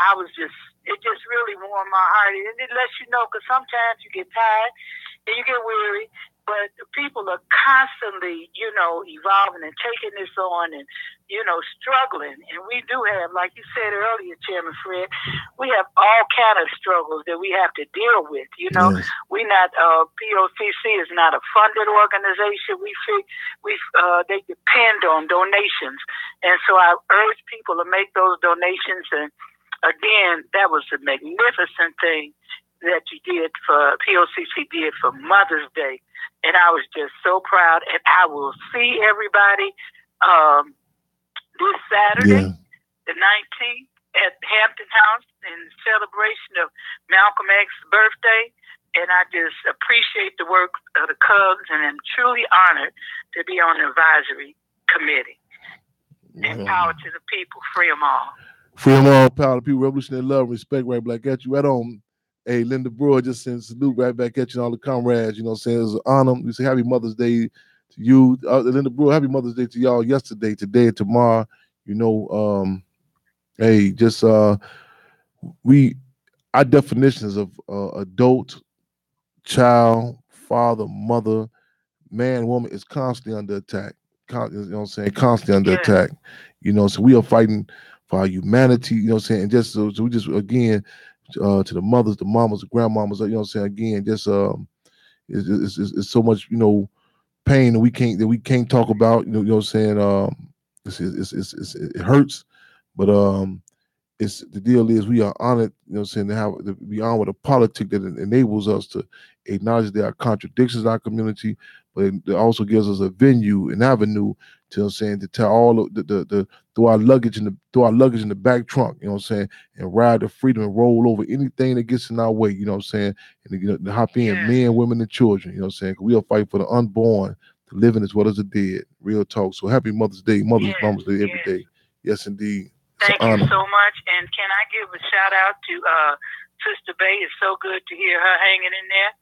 it just really warmed my heart. And it lets you know, because sometimes you get tired and you get weary, but people are constantly, evolving and taking this on and, struggling. And we do have, like you said earlier, Chairman Fred, we have all kind of struggles that we have to deal with. We not, POCC is not a funded organization. They depend on donations. And so I urge people to make those donations. And again, that was a magnificent thing that you did POCC did for Mother's Day. And I was just so proud. And I will see everybody this Saturday, the 19th, at Hampton House in celebration of Malcolm X's birthday. And I just appreciate the work of the Cubs, and I'm truly honored to be on the advisory committee. And power to the people. Free them all. Free them all, power to the people. Revolutionary love, respect, right back at you. Right on. Hey, Linda Brewer just sent salute right back at you and all the comrades. You know what I'm saying? It was an honor. We say happy Mother's Day to you. Linda Brewer, happy Mother's Day to y'all yesterday, today, and tomorrow. Hey, just our definitions of adult, child, father, mother, man, woman is constantly under attack. Constantly under attack. So we are fighting for our humanity, and just so we just again to the mothers, the mamas, the grandmamas, again, just it's so much, pain that we can't talk about, it hurts, but it's the deal is we are honored, to be on with a politic that enables us to acknowledge there are contradictions in our community, but it also gives us a venue, an avenue to tell all of the throw our luggage in the back trunk, and ride to freedom and roll over anything that gets in our way, and to hop in, men, women, and children, 'cause we'll fight for the unborn, the living as well as the dead. Real talk. So happy Mother's Day, Mother's Day every day. Yes, indeed. Thank you so much. And can I give a shout out to Sister Bay? It's so good to hear her hanging in there.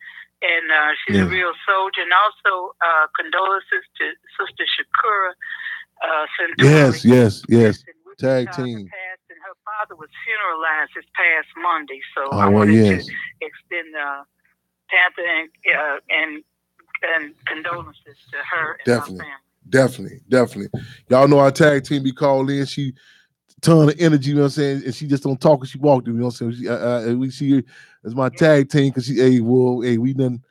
And she's a real soldier. And also condolences to Sister Shakura Senduri. Yes. Tag team. And her father was funeralized this past Monday. So I wanted to extend Panther and condolences to her and her family. Definitely. Y'all know our tag team be called in. She ton of energy, and she just don't talk and she walk through, we see her as my tag team because we didn't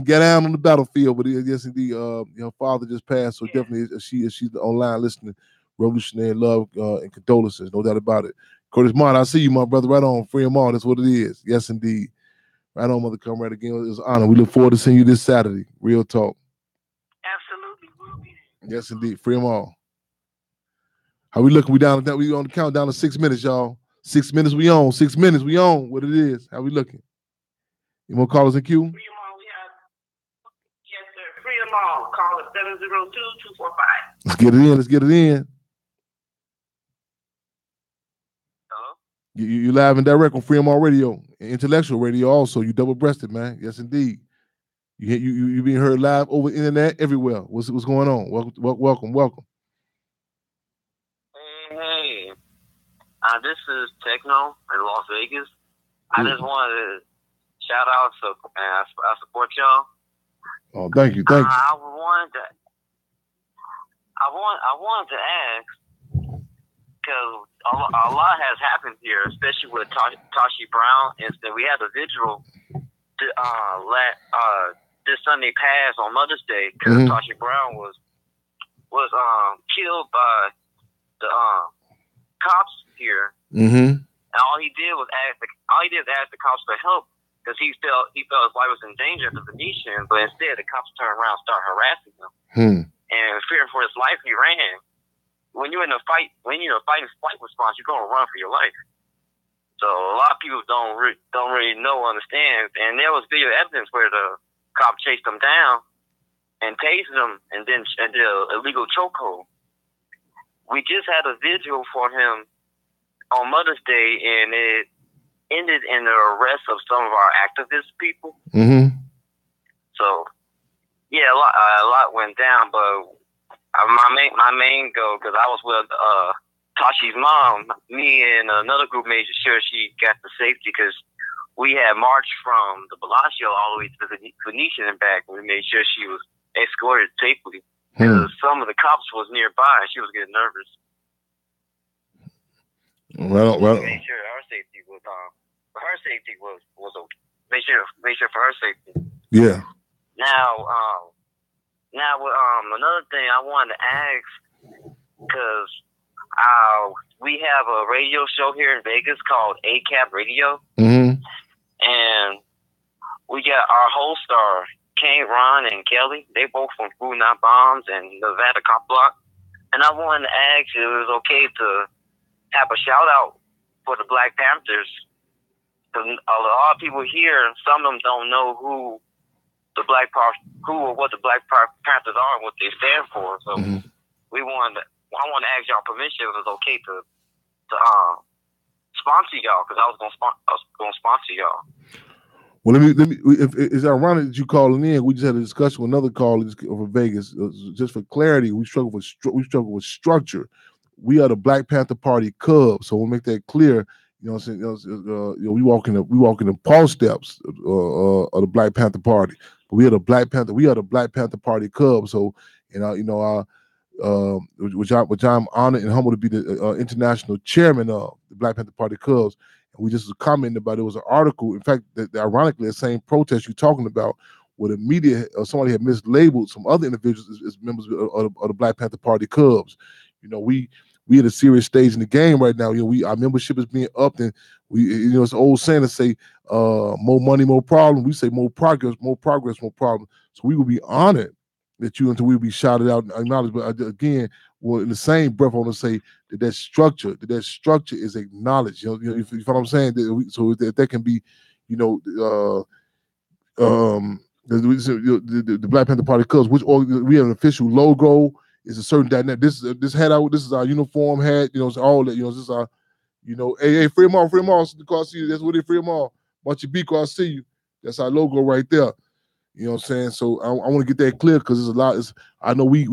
get down on the battlefield, but yes indeed, her father just passed, so definitely she's online listening. Revolutionary love and condolences, no doubt about it. Curtis Martin, I see you, my brother. Right on, free them all. That's what it is. Yes indeed. Right on, Mother Comrade. Again, it was an honor. We look forward to seeing you this Saturday. Real talk. Absolutely, will be. Yes indeed, free them all. How we looking? We on the countdown to 6 minutes, y'all. 6 minutes we on. 6 minutes we on. What it is? How we looking? You want to call us in queue? Free them all. Yes, sir. Free them all. Call us 702-245. Let's get it in. Hello? You live and direct on Freedom Radio, Intellectual Radio. Also, you double-breasted, man. Yes, indeed. You being heard live over the internet everywhere. What's going on? Welcome. Hey. This is Techno in Las Vegas. I just wanted to shout out, I support y'all. Oh, thank you. I wanted to ask, because a lot has happened here, especially with Tashi Brown incident. We had a vigil this Sunday past on Mother's Day because Tashi Brown was killed by the cops here. And all he did was ask the cops for help because he felt his life was in danger at the Venetian, but instead the cops turned around and started harassing him. And fearing for his life, he ran. When you're in a fight flight response, you're gonna run for your life. So a lot of people don't really understand. And there was video evidence where the cop chased him down and tased him, and then did an illegal chokehold. We just had a vigil for him on Mother's Day, and it ended in the arrest of some of our activist people. So yeah, a lot went down, but my main goal, because I was with Tashi's mom, me and another group made sure she got the safety, because we had marched from the Bellagio all the way to the Venetian and back, and we made sure she was escorted safely. Because some of the cops was nearby, and she was getting nervous. Well. Made sure her safety was okay. Make sure for her safety. Yeah. Now another thing I wanted to ask, because we have a radio show here in Vegas called ACAP Radio, and we got our host star Kane, Ron, and Kelly. They both from Food Not Bombs and Nevada Cop Block. And I wanted to ask if it was okay to have a shout out for the Black Panthers. Because a lot of people here, some of them don't know what the Black Panthers are and what they stand for. So I want to ask y'all permission if it's okay to sponsor y'all, because I was gonna sponsor y'all. Well, let me. It's ironic that you calling in. We just had a discussion with another caller over Vegas. Just for clarity, we struggle with structure. We are the Black Panther Party Cubs, so we'll make that clear. You know what I'm saying? We walk in the Paul steps of the Black Panther Party. But we are the Black Panther. We are the Black Panther Party Cubs. So, which I'm honored and humbled to be the international chairman of the Black Panther Party Cubs. And we just commented about it. Was an article, in fact, that ironically, the same protest you're talking about, where the media or somebody had mislabeled some other individuals as members of the Black Panther Party Cubs. We at a serious stage in the game right now. Our membership is being upped, and it's an old saying to say, more money, more problem. We say more progress, more problem. So we will be honored that until we will be shouted out and acknowledged. But again, well, in the same breath, I want to say that structure is acknowledged. You know what I'm saying? So that can be, the Black Panther Party Cubs, which we have an official logo. It's a certain dynamic. This hat out. This is our uniform hat. It's all that. This is our. Hey, Fremont, Garcia. That's what it Fremont. Bunch of Bico, I see you. That's our logo right there. You know what I'm saying? So I want to get that clear, because there's a lot. I know we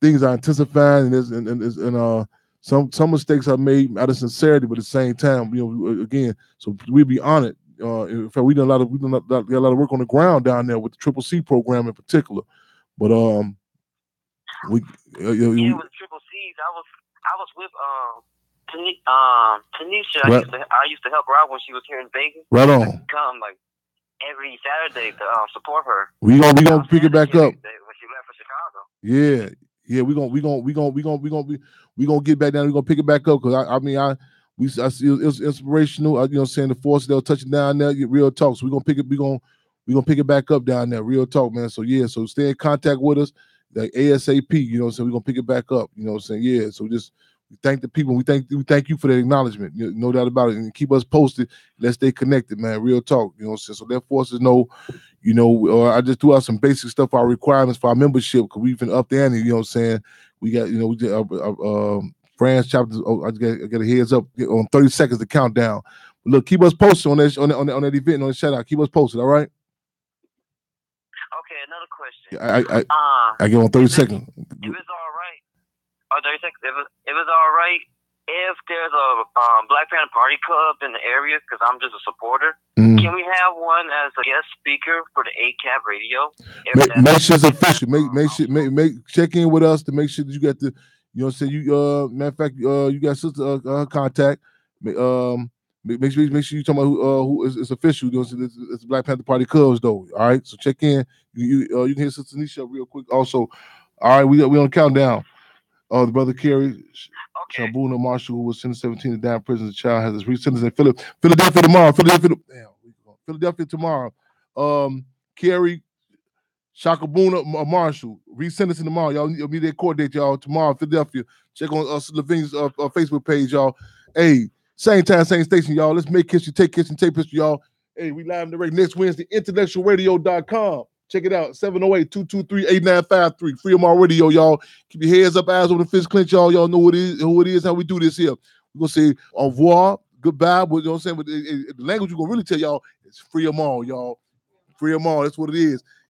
things are intensifying, and some mistakes are made out of sincerity, but at the same time, again, so we'd be honored. In fact, we got a lot of work on the ground down there with the Triple C program in particular. But with the Triple C's, I was with Tanisha. Right. I used to help her out when she was here in Vegas. Right on. Come every Saturday to support her. We gonna pick it back up when she left for Chicago. Yeah. We gonna get back down. We gonna pick it back up, because I see it was inspirational. Saying the forces that were touching down there. Real talk. So we gonna pick it back up down there. Real talk, man. So yeah. So stay in contact with us, like ASAP. So we gonna pick it back up. Yeah. So just. We thank the people. We thank you for the acknowledgement. No doubt about it. And keep us posted. Let's stay connected, man. Real talk. So that forces know. I just threw out some basic stuff, our requirements for our membership, because we've been up there. And we got France chapter. Oh, I got a heads up on 30 seconds to countdown. Look, keep us posted on that event, on the shout out. Keep us posted, all right? Okay, another question. I give on 30 seconds. If it's all right, 30 seconds. If it's all right, if there's a Black Panther Party Club in the area, because I'm just a supporter, can we have one as a guest speaker for the ACAP radio? Make sure it's official. Make check in with us to make sure that you got the, you know what I'm saying, matter of fact, you got sister contact. Make sure you talking about who is official. You know, it's Black Panther Party Clubs though. All right, so check in. You can hear Sister Nisha real quick. Also, all right, we on countdown. The brother Kerry Shabuna Marshall, who was sentenced 17 to die in prison as a child, has his re-sentence in Philadelphia tomorrow. Philadelphia tomorrow. Kerry Shakabuna Marshall, re-sentencing tomorrow. Y'all be there court date, y'all, tomorrow, Philadelphia. Check on Levine's Facebook page, y'all. Hey, same time, same station, y'all. Let's make history, take history, y'all. Hey, we live and direct next Wednesday, IntellectualRadio.com. Check it out, 708-223-8953. Free MR Radio, y'all. Keep your heads up, eyes on the fist clench, y'all. Y'all know who it is, how we do this here. We're going to say au revoir, goodbye. But you know what I'm saying? But the language we're going to really tell y'all is free them all, y'all. Free them all. That's what it is.